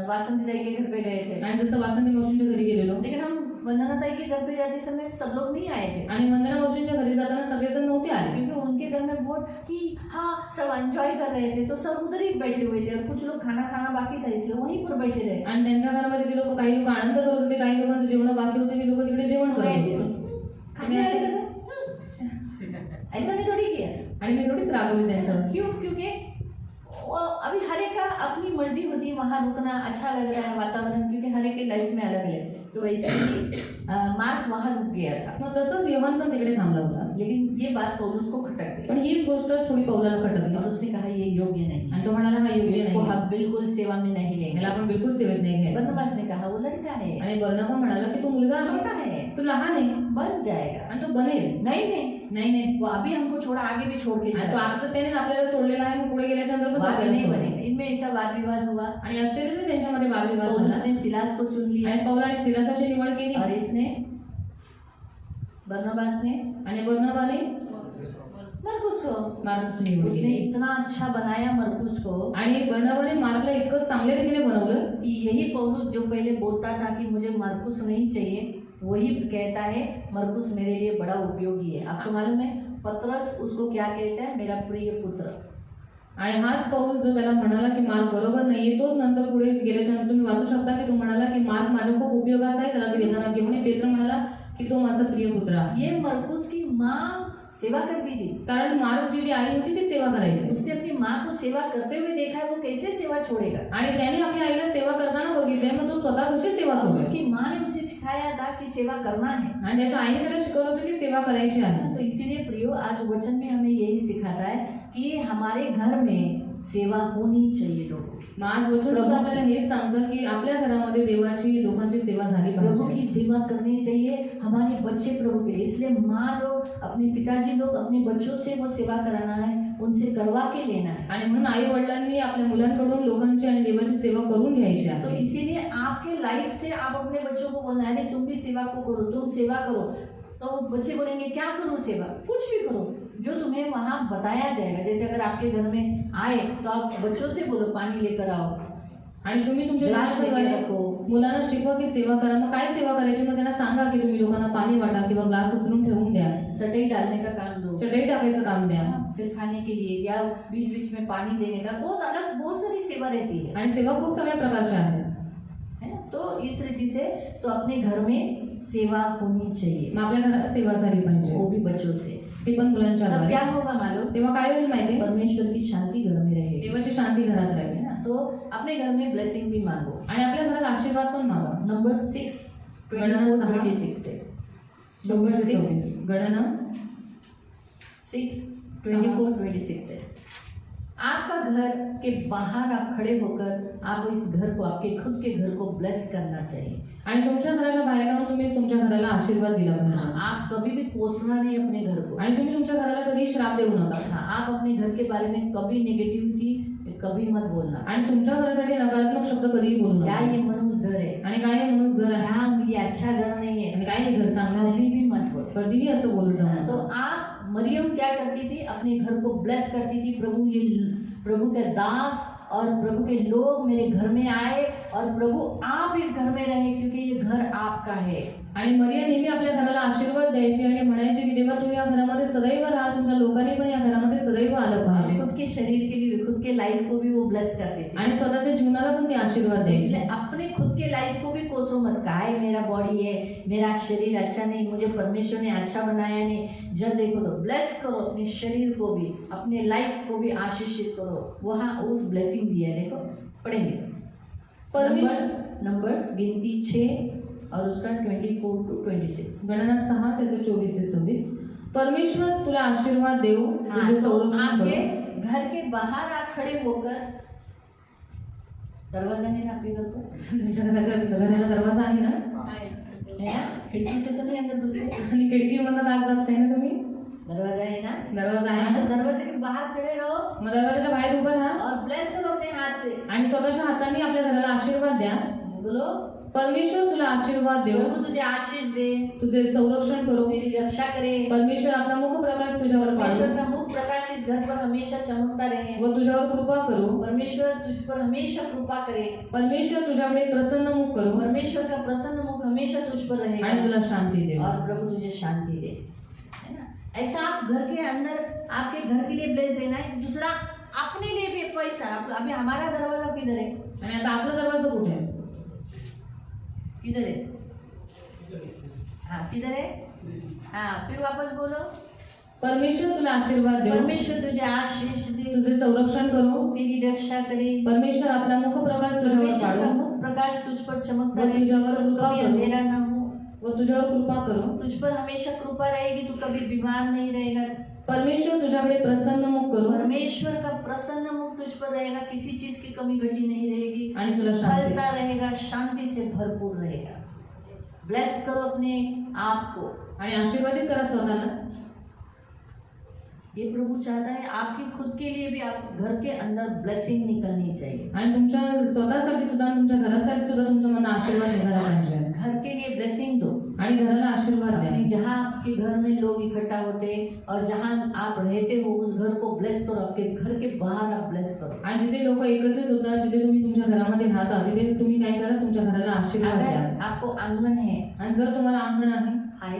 वासंती दाई के घर पे गए थे, आणि जसं वासंती मावशींच्या घरी गेलेलो, लेकिन हम वंदना ताई के घर पे जाते समय सब लोग नहीं आए थे, आणि वंदना मावशींच्या घरी जाताना सगळेजण नव्हते आले, क्योंकि उनके घर में बहुत कि हाँ सब एंजॉय कर रहे थे, तो सब उधर ही बैठे हुए थे और कुछ लोग खाना खाना बाकी था, इसलिए वहीं पर बैठे रहे. आणि त्यांच्या घरामध्ये ते लोक, काही लोक आनंद करत होते, काही लोकांचं जेवण बाकी होते, ते लोक तिकडे जेवण तो करत ऐसे होते. खाने आए थे. ऐसा नहीं थोड़ी किया. आणि मी थोडीच रागवली त्यांच्यावर. क्यों, क्योंकि वो अभी हर एक का अपनी मर्जी होती है, वहाँ रुकना अच्छा लग रहा है वातावरण, क्योंकि हर एक की लाइफ में अलग अलग. तो वैसे ही मार्क वहाँ रुक गया था. मग तसंच योहान पण तिकडे थांबला होता. लेकिन ये बात पौलुस को खटक गई पण हीच गोष्ट थोडी पौलाला खटकली, और उसने कहा ये योग्य नहीं, आणि तो म्हणाला हा योग्य इसको नाही, हम बिल्कुल सेवा में नहीं याला लेंगे. आपण बिलकुल सेवेत नाही घ्यायचं. बरनबास ने कहा वो लड़का है, आणि बर्नबा म्हणाला की तो मुलगा छोटा आहे, है, तो लहान आहे, बन जाएगा. आणि तो बनेल. नहीं नहीं, नाही नाही, वो अभी हमको छोड़ा, आगे भी छोड़ के आणि तो जाएगा. आता त्याने आपल्याला सोडलेला आहे, मग पुढे गेल्याच्या नंतर वो पण आगे आपल्याला नहीं सोडेल. बनेगा. इनमें ऐसा वाद विवाद हुआ. आणि आश्चर्य त्यांच्यामध्ये वादविवाद पौलुस झाला, ने सिलास को चुन लिया आणि पौल आणि सिलासाची निवड केली, और इसने बरनबास ने आणि बर्नबाने मरकुस को, मार्कची निवड उसने केली. इतना अच्छा बनाया मरकुस को आणि बर्नबाने मार्कला इतकं चांगल्या रीतीने बनवलं कि यही पौलुस जो पहले बोलता था कि मुझे मरकुस नहीं चाहिए, वही कहता है मरकुस मेरे लिए बड़ा उपयोगी है. आपको मालूम है पतरस उसको क्या कहता है, मेरा प्रिय पुत्र. आणि हाच पौल जो त्याला म्हणाला की मार्क बरोबर नाहीये, तोच नंतर पुढे गेल्याच्या नंतर तुम्ही वाचू शकता की तो म्हणाला की मार्क माझ्या खूप उपयोगाचा आहे, त्याला वेदना घेऊन. पेत्र म्हणाला की तो माझा प्रिय पुत्र आहे. ये मरकुस की माँ सेवा करती थी. कारण मार्कची जी आई होती ती सेवा करायची, उसने अपनी माँ को सेवा करते हुए देखा है, वो कैसे सेवा छोड़ेगा. आणि त्याने आपल्या आईला सेवा करताना बघितलंय, मग तो स्वतः कशी सेवा सोडेल. उसकी माँ ने उसे सिखाया था कि सेवा करना है. आणि त्याच्या आईने त्याला शिकवलं होतं की सेवा करायची आहे. तो इसीलिए प्रियो आज वचन में हमें यही सिखाता है कि हमारे घर में सेवा होनी चाहिए लोगों की. मग आज वचन सुद्धा आपल्याला हेच सांगतं की आपल्या घरामध्ये देवाची लोकांची सेवा झाली प्रभु की पाहिजे. सेवा करनी चाहिए. हमारे बच्चे प्रभु के लिए, इसलिए माँ लोग, अपने पिताजी लोग अपने बच्चों से वो सेवा कराना है, उनसे करवा के लेना है. आणि म्हणून आई वडिलांनी आपल्या मुलांकडून लोकांची आणि देवाची सेवा करून घ्यायची तो आहे. इसीलिए आपके लाइफ से आप अपने बच्चों को बोलना है, नहीं तुम भी सेवा को करो, तुम सेवा करो. तो बच्चे बोलेंगे क्या करूं सेवा, कुछ भी करो जो तुम्हें वहाँ बताया जाएगा. जैसे अगर आपके घर में आए तो आप बच्चों से बोलो पानी लेकर आओ, आणि तुम्ही तुमच्या ग्लास लेके घरामध्ये रखो. मुलांना शिकवा की सेवा करा. मग काय सेवा करायची, मग त्यांना सांगा की तुम्ही लोकांना पाणी वाटा किंवा ग्लास उचलून ठेवून द्या, चटाई डालने का काम दो, चटई टाकायचं काम द्या. फिर खाने के लिए या बीच बीच में पानी देने का बहुत अलग बहुत सारी सेवा रहती है. आणि सेवा खूप सगळ्या प्रकारच्या आहेत. है ना? तो इस रीति से तो अपने घर में सेवा होनी चाहिए, मग आपल्या घरात सेवा झाली पाहिजे, वो भी बच्चों से. ती पण मुलांच्या तब द्वारे. क्या होगा मालूम, तेव्हा काय होईल माहिती, परमेश्वर की शांति घर में रहेगी. देवाची शांती घरात राहील. है ना? तो अपने घर में ब्लेसिंग भी मांगो. आणि आपल्या घरात आशीर्वाद पण मागा. नंबर 6 24-26 से. नंबर नंबर 6 गणना 6:24-26 से. आपका घर के बाहर आप खड़े होकर आप इस घर को, आपके खुद के घर को ब्लेस करना चाहिए. आणि तुमच्या घराच्या बाहेर जाऊन तुम्ही तुमच्या घराला आशीर्वाद दिला पाहिजे. आप कभी भी कोसना नहीं अपने घर को. आणि तुम्ही तुमच्या घराला कधी श्राप देऊ नका. हाँ, आप अपने घर के बारे में कभी नेगेटिविटी कभी मत बोलना. आणि तुमच्या घरासाठी नकारात्मक शब्द कधीही बोलू क्या नका. ये मनुष्य घर है, आणि काय हे मनुष्य घर आहे, क्या ये अच्छा घर नहीं है, आणि काय हे घर चांगलं नाही, कभी भी मत बोलो. कधीही असं बोलू जाऊ तो नका. आप, मरियम क्या करती थी, अपने घर को ब्लेस करती थी. प्रभु के दास और प्रभु के लोग मेरे घर में आए और प्रभु आप इस घर में रहे क्योंकि ये घर आपका है. आणि मरिया नेहमी आपल्या घराला आशीर्वाद द्यायची आणि म्हणायची की देवा तू या घरामध्ये सदैव राहा, तुमच्या लोकांनी पण या घरामध्ये सदैव आलं पाहिजे. खुद के शरीर के लिए, खुद के लाइफ को भी वो ब्लेस करती थी. आणि स्वतःच्या जीवनाला पण ते आशीर्वाद द्यायचे. इसलिए अपने खुद के लाइफ को भी कोसो मत. का है मेरा बॉडी है, मेरा शरीर अच्छा नहीं, मुझे परमेश्वर ने अच्छा बनाया नहीं. जब देखो तो ब्लेस करो अपने शरीर को भी, अपने लाइफ को भी आशीषित करो. वहाँ उस ब्लेसिंग दिया. देखो पढ़ेंगे नंबर्स गिनती 6 और उसका 24-26. गणना 6 त्याचे 24 ते 26. परमेश्वर तुला आशीर्वाद देऊ, हाँ, तुझे तो संरक्षण आपके करो. घर के बाहर आप खड़े होकर, दरवाजा है ना आपके घर को, तुमच्या घराचा दरवाजा आहे ना, है ना? खिड़की से तो नहीं अंदर घुसे, आणि खिडकीमधून आत जात आहे ना तुम्ही, दरवाजा है ना. दरवाजा आहे हाँ, ना. तो दरवाजे के बाहर खड़े रहो मग दरवाजाच्या बाहेर उभं राहा और ब्लेस करो अपने हाथ से. आणि स्वतःच्या हाताने आपल्या घराला आशीर्वाद द्या. बोलो परमेश्वर तुला आशीर्वाद देऊ, प्रभु तुझे आशीष दे, तुझे संरक्षण करो. तेरी रक्षा करे. परमेश्वर आपला मुख प्रकाश तुझ्यावर परमेश्वर पाडो का मुख प्रकाश इस घर पर हमेशा चमकता रहे. व तुझ्यावर कृपा करो. परमेश्वर तुझ पर हमेशा कृपा करे. परमेश्वर तुझ्याकडे प्रसन्न मुख करो परमेश्वर का प्रसन्न मुख हमेशा तुझ पर आणि रहेगा तुला शांती दे. और प्रभु तुझे शांति दे. है ना? ऐसा आप घर के अंदर आपके घर के लिए ब्लेस देना है. दूसरा अपने लिए भी पैसा. अभी हमारा दरवाजा किधर है, आणि आता आपला दरवाजा कुठे आहे, किधर है? हाँ किधर है? हाँ फिर वापस बोलो. परमेश्वर तुला आशीर्वाद देऊ, परमेश्वर तुझे आशीष दे, तुझे संरक्षण करो. तेरी रक्षा करे. परमेश्वर आपला मुख प्रकाश तुझ्यावर परमेश्वर का पाडो मुख प्रकाश तुझ पर चमकता वो रहे. तुझ्यावर तुझ पर कृपा कभी करो. अंधेरा न हो. व तुझ्यावर कृपा करो. तुझ पर हमेशा कृपा रहेगी. तू कभी बीमार नहीं रहेगा. परमेश्वर तुझ्याकडे प्रसन्न मुख करो परमेश्वर का प्रसन्न मुख तुझ पर रहेगा. किसी चीज की कमी घटी नहीं रहेगी. आणि तुला शांती. फलता रहेगा, शांति से भरपूर रहेगा. ब्लेस करो अपने आप को. आणि आशीर्वादित करा स्वतःला. ये प्रभु चाहता है आपके खुद के लिए भी आप घर के अंदर ब्लेसिंग निकलनी चाहिए. आणि तुमच्या स्वतःसाठी सुद्धा, तुमच्या घरासाठी सुद्धा तुमच्या मनात आशीर्वाद निघाला पाहिजे. घर के लिए ब्लेसिंग दो. आणि घराला आशीर्वाद द्या. अपने जहाँ आपके घर में लोग इकट्ठा होते और जहाँ आप रहते हो उस घर को ब्लेस करो. आपके घर के बाहर आप ब्लेस करो. आणि जिथे लोक एकत्रित होतात, जिथे तुम्ही तुमच्या घरामध्ये राहता, तिथे तुम्ही काय करा, तुमच्या घराला आशीर्वाद द्या. अगर आपको आंगन है, आणि जर तुम्हाला अंगण आहे, हाय,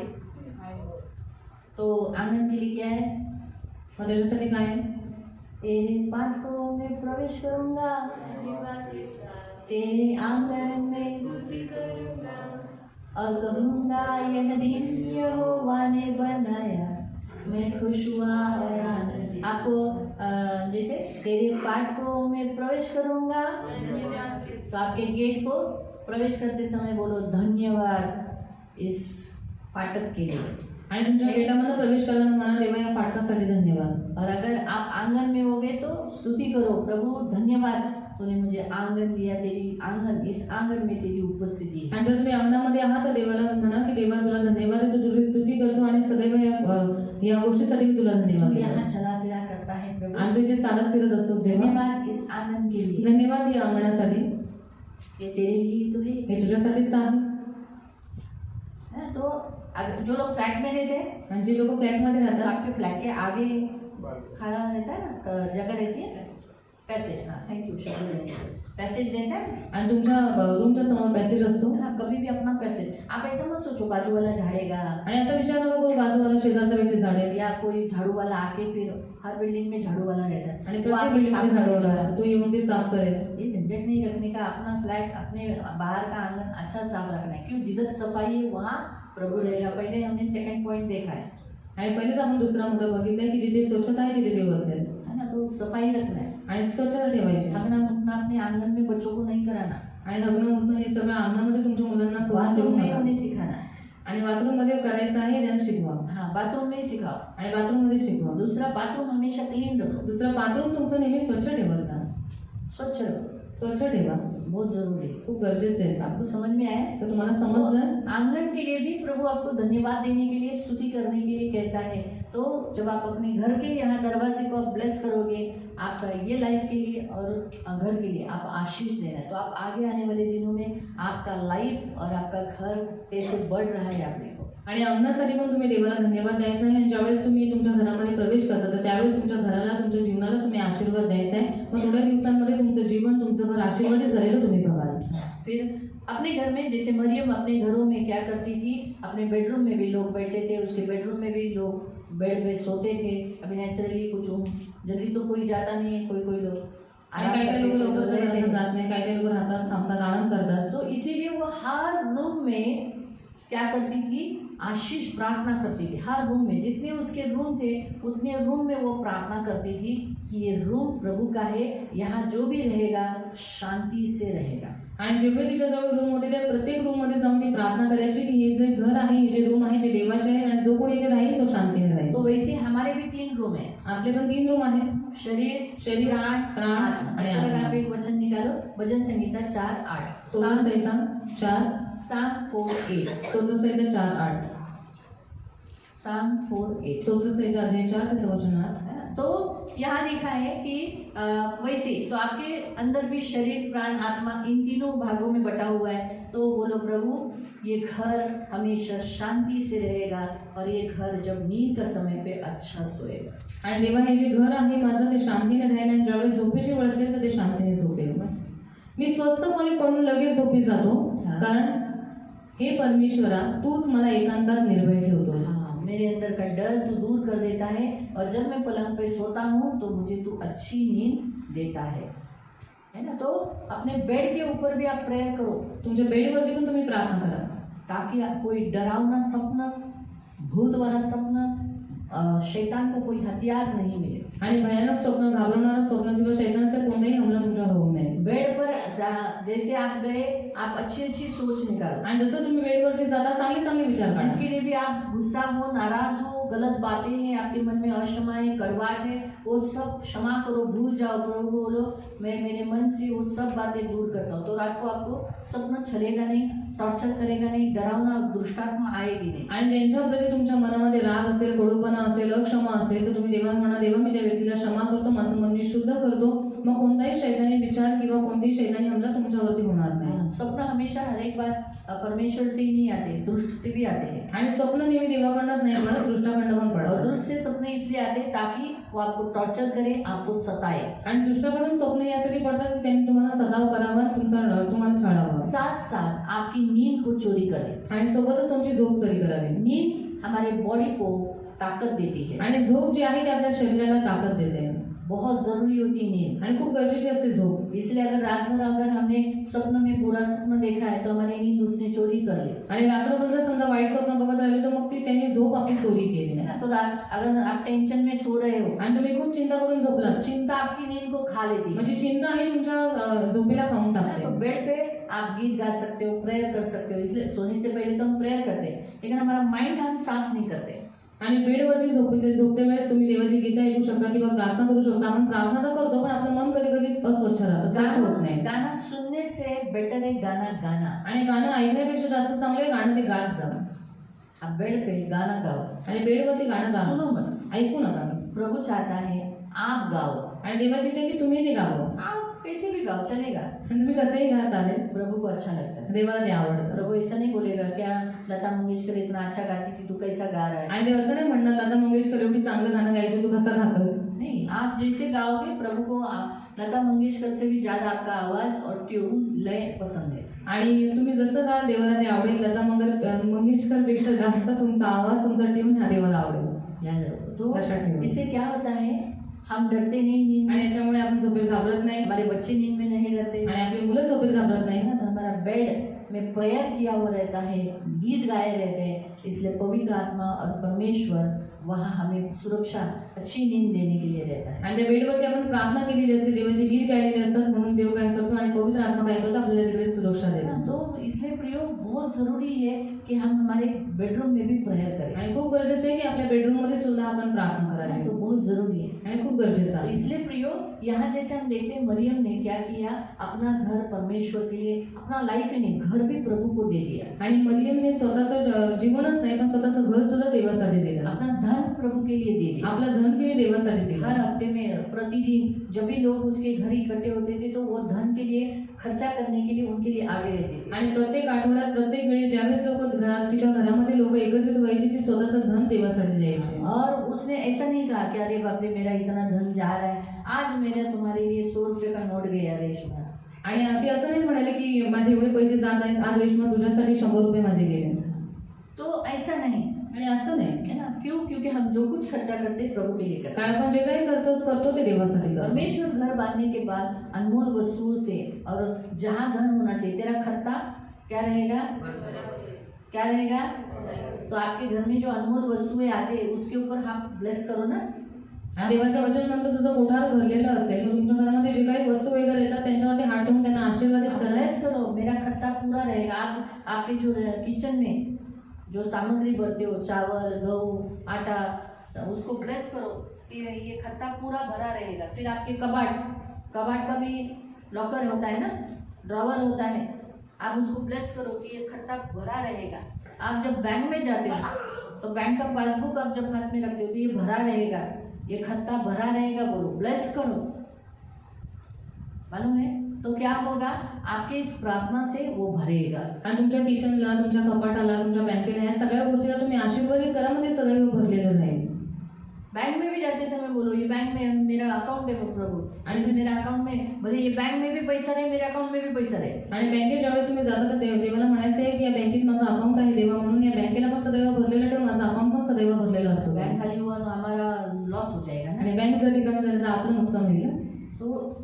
तो आंगन के लिए क्या है? मग त्याच्यासाठी काय आहे? तेरे फाटकों में प्रवेश करूंगा, तेरे आंगन में स्तुति करूंगा और कहूंगा यह दिन यहोवा ने बनाया, मैं खुश हुआ और आनंदित. आपको जैसे तेरे फाटकों में प्रवेश करूंगा, तो आपके गेट को प्रवेश करते समय बोलो धन्यवाद इस फाटक के लिए. आणि तुमच्या गेटामध्ये प्रवेश करताना म्हणा देवा या फाटकासाठी धन्यवाद. और अगर आप आंगन में होगे तो स्तुति करो, प्रभु धन्यवाद तूने मुझे आंगन दिया, तेरी आंगन, इस आंगन में तेरी उपस्थिति है। आणि जर तुम्ही अंगणामध्ये आहात तर देवाला म्हणा की देवा तुला धन्यवाद आहे, तू तुझी स्तुती करतो आणि सदैव या गोष्टीसाठी मी तुला धन्यवाद तू देतो. यहाँ चला फिरा करता है प्रभु। आणि तू जे चालत फिरत असतोस देवा, धन्यवाद इस आंगन के लिए, धन्यवाद या अंगणासाठी, ये तेरे लिए तो है। हे तुझ्यासाठीच आहे. तो जो लोग फ्लैट में रहते हैं, आणि जे लोक फ्लॅटमध्ये तो राहतात आपके फ्लैट के आगे खाना रहता है ना, जगह रहती है, पैसेज। हाँ, थैंक यू, शब्द नहीं है। पैसेज रहता है आणि तुमच्या रूमच्या समोर पॅसेज असतो. ना, कभी भी अपना पैसेज, आप ऐसा मत सोचो बाजू वाला झाड़ेगा आणि असा विचार नका करू बाजूवाला शेजारचा व्यक्ती झाडेल या कोई झाड़ू वाला आके, फिर हर बिल्डिंग में झाड़ू वाला रहता है आणि वो प्रत्येक आके बिल्डिंगमध्ये साफ झाडवला करेगा। तू येऊन ते साफ करेल. ये झंझट नहीं रखने का, अपना फ्लैट, अपने बाहर का आंगन अच्छा साफ रखना है। क्यों? जिधर सफाई है वहाँ प्रभु रहेगा। पहले हमने सेकंड पॉइंट देखा है आणि पहिलेच आपण दुसरा मुद्दा बघितलाय की जिथे स्वच्छता आहे तिथे देव असेल है ना, तो सफाई रखना है। आणि स्वच्छता ठेवायची. हगना मुतना अपने आंगन में बच्चों को नहीं कराना, आणि हगणं मुतणं हे सगळं अंगणामध्ये तुमच्या मुलांना करून बाथरूम देऊ में नका. उन्हें सिखाना है। आणि बाथरूम मध्ये करायचं आहे त्यांना शिकवा. हाँ, बाथरूम में ही सिखाओ। आणि बाथरूम मध्ये शिकवा. दूसरा, बाथरूम हमेशा क्लीन रखो, दुसरं बाथरूम तुमचं नेहमी स्वच्छ ठेवत जा. स्वच्छ रखो, स्वच्छ ठेवा, बहुत जरूरी है। खूप गरजेचं आहे. आपको समझ में आया? तर तुम्हाला समजलं. आंगन के लिए भी प्रभु आपको धन्यवाद देने के लिए, स्तुति करने के लिए कहता है। तो जब आप अपने घर के यहाँ दरवाजे को आप ब्लेस करोगे, आपका ये लाइफ के लिए और घर के लिए आप आशीष देना है, तो आप आगे आने वाले दिनों में आपका लाइफ और आपका घर कैसे बढ़ रहा है आप देखो। आणि अंगणासाठी पण तुम्ही देवाला धन्यवाद द्यायचा आहे. आणि ज्यावेळेस तुम्ही तुमच्या घरामध्ये प्रवेश करता तर त्यावेळेस तुमच्या घराला, तुमच्या जीवनाला तुम्ही आशीर्वाद द्यायचा आहे. मग थोड्या दिवसांमध्ये तुमचं जीवन, तुमचं घर आशीर्वादित झालेलं तुम्ही बघाल. फिर अपने घर में, जैसे मरियम अपने घरों में क्या करती थी, अपने बेडरूम में भी लोग बैठते थे, उसके बेडरूम में भी लोग बेड पे सोते थे। अभी नेचुरली कुछ जल्दी तो कोई जाता नहीं है, कोई लोग आणि काही काही लोक लवकर घरात जात नाही, काही काही लोक राहतात, थांबतात, आराम करतात. तो इसीलिए वो हर रूम में क्या करती थी, आशीष प्रार्थना करती थी। हर रूम में, जितने उसके रूम थे उतने रूम में वो प्रार्थना करती थी कि ये रूम प्रभु का है, यहाँ जो भी रहेगा शांति से रहेगा। आणि जेवढे तिच्याजवळ रूम होते त्या प्रत्येक रूम मध्ये जाऊन ती प्रार्थना करायची की हे जे घर आहे, हे जे रूम आहे ते देवाचे आहे आणि जो कोणी इथे राहील तो शांतीने राहील. तो वैसे हमारे भी 3 रूम है, आपले पण 3 रूम आहेत, शरीर, प्राण आणि अगर आत्मा. आप एक वचन निकालो, भजन संहिता 4:8, स्तोत्र संहिता 4, Psalm 4:8, स्तोत्र संहिता 4:8, Psalm 4:8। स्तोत्र संहिता अध्याय 4 ते वचन 8. तो यहाँ लिखा है कि वैसे तो आपके अंदर भी शरीर, प्राण, आत्मा इन तीनों भागों में बटा हुआ है। तो बोलो प्रभु, ये घर हमेशा शांति से रहेगा और ये घर जब नींद का समय पे अच्छा सोएगा। आणि देवा हे जे घर आहे माझं ते शांतीने राहील आणि ज्यावेळेस झोपेची वेळ असेल तर ते शांतीने झोपेल. मी स्वस्थपणे पडून लगेच झोपी जातो, कारण हे परमेश्वरा तूच मला एकांतात निर्भय ठेवतो. मेरे अंदर का डर तू दूर कर देता है और जब मैं पलंग पे सोता हूँ तो मुझे तू अच्छी नींद देता है ना। तो अपने बेड के ऊपर भी आप प्रेयर करो, तुमच्या बेडवरती पण तुम्ही प्रार्थना करा, ताकि कोई डरावना स्वप्न, भूत वाला स्वप्न, शैतान को कोई हथियार नहीं मिले। आणि भयानक स्वप्न, घाबरवणारं स्वप्न किंवा शैतानाचा कोणताही हमला तुमच्यावर होऊ नये. बेड पर जैसे आप गए, आप अच्छी अच्छी सोच निकालो, आणि जसं तुम्ही बेडवरती जाता चांगले चांगले विचार करा. जिसके लिए भी आप गुस्सा हो, नाराज हो, गलत बातें हैं आपके मन में, अक्षमा है, कड़वाहट है, वो सब क्षमा करो, भूल जाओ। प्रभु बोलो, मैं मेरे मन से वो सब बातें दूर करता हूँ। तो रात को आपको स्वप्न छलेगा नहीं, टॉर्चर करेगा नहीं, डरावना दुष्टात्मा आएगी नहीं। आणि ज्यांच्याप्रती तुमच्या मनामध्ये राग असेल, कडूपणा असेल, अक्षमा असेल तर तुम्ही देवाला म्हणा, देवा मी त्या व्यक्तीला क्षमा करतो, माझं मन मी शुद्ध करतो. मग कोणताही शैतानी विचार किंवा कोणतीही शैतानी हमला तुमच्यावरती होणार नाही. स्वप्न हमेशा हर एक बार परमेश्वर से ही नहीं आते, दुष्ट से भी आते हैं। आणि स्वप्न नेहमी देवाकडनंच नाही पडत, दृष्टाकडनं पण और पडत. दुष्ट से सपने इसलिए आते ताकि वो आपको टॉर्चर करे, आपको सताए। आणि दुष्टाकडून स्वप्न यासाठी पडतात की त्यांनी तुम्हाला सताव करावा, तुम्हाला छळावं, साथ साथ आपकी नींद को चोरी करे। आणि सोबतच तुमची झोप चोरी करावी. नींद हमारे बॉडी को ताकत देती है, आणि झोप जी आहे ती आपल्या शरीराला ताकद देते. बहुत जरूरी होती है नींद। आणि खूप गरजेची असते झोप. इसलिए अगर रात भर अगर हमने स्वप्न में बुरा स्वप्न देखा है तो हमारी नींद उसने चोरी कर ली, आणि रात्रभर जर समजा वाईट स्वप्न बघत राहिलो तर मग ती त्यांनी झोप आपली चोरी केली. है ना। तो अगर आप टेंशन में सो रहे हो, आणि तुम्ही खूप चिंता करून झोपलात, चिंता आपकी नींद को खा लेती है। म्हणजे चिंता ही तुमच्या झोपेला खाऊन टाकते. तो बेड पे आप गीत गा सकते हो, प्रेयर कर सकते हो। इसलिए सोने से पहले तो हम प्रेयर करते हैं, लेकिन हमारा माइंड हम साफ नहीं करते। आणि बेडवरती झोपते वेळेस तुम्ही देवाची गीता ऐकू शकता किंवा प्रार्थना करू शकता. आपण प्रार्थना तर करतो पण आपलं मन कधी कधी अस्वच्छ राहतं, स्वच्छ होत नाही. गाना सुनने से बेटर है गाना गाना. आणि गाणं ऐकण्यापेक्षा जास्त चांगलं आहे गाणं ते गात जा. आप बेड पे गाना गाओ आणि बेडवरती गाणं गा, सुनो मत. ऐकू नका. प्रभु चाहता है आप गाओ. आणि देवाची इच्छा आहे की तुम्ही ते गावं. आप कैसे भी गाओ चलेगा. आणि तुम्ही कसंही गा चालेल, प्रभु को अच्छा लगता है. देवाला ते आवडतं. प्रभु ऐसा नहीं बोलेगा क्या लता मंगेशकर इतना अच्छा गाती थी, तू कैसा गा रहा है. आणि देव असं नाही म्हणणार लता मंगेशकर एवढी चांगलं गाणं गायची, तू कसं गातोस. नहीं, आप जैसे गाओगे प्रभु को लता मंगेशकर से भी ज्यादा आपका आवाज और ट्यून लय पसंद है. आणि तुम्ही जसं गाल देवाला ते आवडेल. लता मंगेशकर पेक्षा जास्त तुमचा आवाज, तुमचा ट्यून ह्या देवाला आवडेल. याद रखो. तो लक्षात ठेवा. इससे क्या होता है, हम डरते नहीं नींद में. आणि याच्यामुळे आपण झोपेत घाबरत नाही हमारे बच्चे नींद में नहीं डरते. आणि आपली मुलं झोपेत घाबरत नाही ना. तो हमारा बेड में प्रेयर किया हुआ रहता है, गीत गाए रहते हैं. इसलिए पवित्र आत्मा और परमेश्वर वहाँ हमें सुरक्षा, अच्छी नींद देने के लिए रहता है. आणि त्या बेडवरती आपण प्रार्थना केलेली असते, देवाची गीत गायलेली असतात, म्हणून देव काय करतो आणि पवित्र आत्मा काय करतो, आपल्याला तिकडे सुरक्षा देतो. तो इसलिए प्रयोग बहुत जरूरी है कि हम हमारे बेडरूम में भी प्रेयर करें. आणि खूप गरजेचं आहे की आपल्या बेडरूम मध्ये सुद्धा आपण प्रार्थना करावी. तो बहुत जरूरी है. आणि खूप गरजेचं तो आहे. इसलिए प्रयोग यहाँ जैसे हम देखते हैं मरियम ने क्या किया, अपना घर परमेश्वर के लिए, अपना लाइफ ही नहीं घर भी प्रभु को दे दिया. आणि मरियमने स्वतःचं जीवनच नाही पण स्वतःचं घर सुद्धा देवासाठी दिलं. अपना धन प्रभु के लिए दे दिया. आपलं धन केली देवासाठी दिलं. हर हफ्ते में प्रतिदिन जब भी लोग उसके घर इकट्ठे होते थे तो वो धन के लिए खर्चा करने के लिए उनके लिए आगे रहते थे. आणि प्रत्येक आठवड्यात प्रत्येक वेळी ज्यावेळेस लोक तिच्या घरामध्ये लोक एकत्रित व्हायची, ती स्वतःचं धन देवासाठी द्यायची. और उसने ऐसा नहीं कहा कि अरे बाप रे मेरा इतना धन जा रहा है, आज मैंने तुम्हारे लिए 100 रुपये का नोट गया रेशमा. आणि ती असं नाही म्हणाले की माझे एवढे पैसे जात आहेत, आज रेशमा तुझ्यासाठी 100 रुपये माझे गेले. तो ऐसा नहीं आणि असं नाही है ना. क्यों? क्योंकि हम जो कुछ खर्चा करते हैं प्रभु के लिए करते हैं. कारण आपण जे काही करतो ते देवासाठी करतो. परमेश्वर घर बांधने के बाद अनमोल वस्तुओं से और जहाँ धन होना चाहिए, तेरा खर्चा क्या रहेगा, क्या रहेगा. तो आपके घर में जो अनमोल वस्तुएं आते हैं उसके ऊपर आप ब्लेस करो ना. आणि देवाचं वचन म्हणतो तुझं कोठार भरलेलं असेल तर तुमच्या घरामध्ये जे काही वस्तू वगैरे येतात त्यांच्यावरती हात ठेवून त्यांना आशीर्वादित करा. ब्लेस करो, मेरा खर्चा पूरा रहेगा. आप आपके जो किचन में जो सामग्री भरते हो, चावल गेहूँ आटा, तो उसको ब्लेस करो कि ये खत्ता पूरा भरा रहेगा. फिर आपके कबाट का भी लॉकर होता है ना, ड्रॉवर होता है, आप उसको ब्लेस करो कि ये खत्ता भरा रहेगा. आप जब बैंक में जाते हो तो बैंक का पासबुक आप जब हाथ में रखते हो तो ये भरा रहेगा, ये खत्ता भरा रहेगा, बोलो ब्लेस करो. मालूम है. तो क्या होगा, आपके इस प्रार्थना से वो भरेगा. आणि तुमच्या किचनला, तुमच्या कपाटाला, तुमच्या बँकेला, या सगळ्या गोष्टीला तुम्ही आशीर्वादित करा, म्हणजे सदैव भरलेलं राहील. बैंक में भी जाते समय बोलो ये बैंक में मेरा अकाउंट है प्रभु, आणि मेरा अकाउंट में बोले ये बैंक में भी पैसा रहे, मेरे अकाउंट में भी पैसा रहे. आणि बँकेत ज्यावेळेस तुम्ही जाता तर देवाला म्हणायचं आहे की या बँकेत माझं अकाउंट आहे देवा, म्हणून या बँकेला पण सदैव भरलेलं ठेव, माझं अकाउंट पण सदैव भरलेलं असतो. बैंक खाली हुआ तो हमारा लॉस हो जाएगा ना. आणि बँक जर रिकामी झाली तर आपलं नुकसान होईल. तो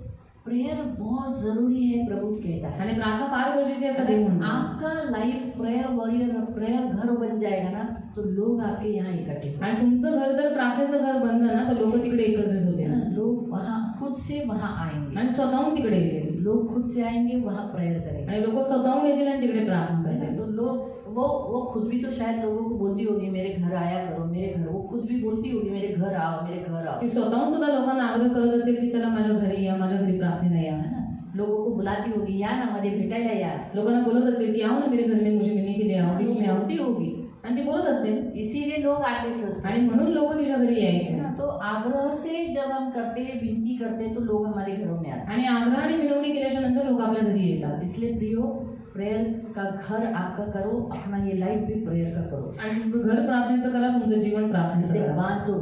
प्रेयर बहुत जरूरी है, प्रभु कहता है. आणि प्रार्थना फार गरजेची आहे असं देव म्हणतो. आपका लाइफ प्रेयर वॉरियर, प्रेयर घर बन जाएगा ना तो लोग आपके यहाँ इकट्ठे होंगे. आणि तुमचं घर जर प्रार्थनेचं घर बनलं ना तर लोक तिकडे एकत्रित होते ना. लोग वहाँ खुद से वहाँ आएंगे. आणि स्वतःहून तिकडे येतील. लोग खुद से आएंगे, वहाँ प्रेयर करेंगे. आणि लोक स्वतःहून येतील आणि तिकडे प्रार्थना करतील. तो लोग वो खुद भी तो शायद लोगों को बोलती होगी मेरे घर आया करो, मेरे घर. वो खुद भी बोलती होगी मेरे घर आओ, मेरे घर आओ. ती स्वतःहून सुद्धा लोकांना आग्रह करत असेल की चला माझ्या घरी या, माझ्या घरी प्रार्थनेला या. है ना. लोगों को बुलाती होगी या ना मध्ये भेटायला या. लोकांना बोलत असेल की आओ ना मेरे घर में, मुझे मिलने के लिए आओ, बीच में आओ. होती होगी आणि ती बोलत असेल इसीलिए लोग आते थे उसको. आणि म्हणून लोक तिच्या घरी यायचे. है ना. तो आग्रह से जब हम करते हैं, विनती करते हैं, तो लोग हमारे घरों में आते आणि आग्रह आणि विनवणी केल्याच्या नंतर लोक आपल्या घरी येतात. हैं. इसलिए प्रियो प्रेयर का घर आपका करो, अपना ये लाइफ भी प्रेयर का करो. आणि तुमचं घर प्रार्थनेचं करा, तुमचं जीवन प्रार्थनेचं इसे करा. बांधो,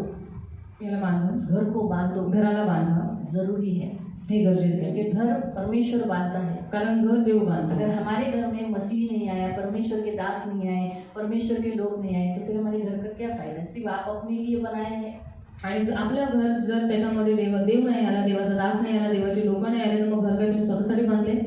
याला बांधा, घर को बांधो. घराला बांधा, जरूरी है. हे गरजेचं आहे. क्योंकि घर परमेश्वर बांधता है. कारण घर देव अगर बांधतो. हमारे घर में मसीह नहीं आया, परमेश्वर के दास नहीं आए, परमेश्वर के लोग नहीं आए, तो फिर हमारे घर का क्या फायदा. सिर्फ आप अपने लिए बनाए हैं. आणि आपलं घर जर त्याच्यामध्ये देव नाही आला, देवाचा दास नाही आला, देवाचे लोक नाही आले, तर मग घर काय तुम्ही स्वतःसाठी बांधले.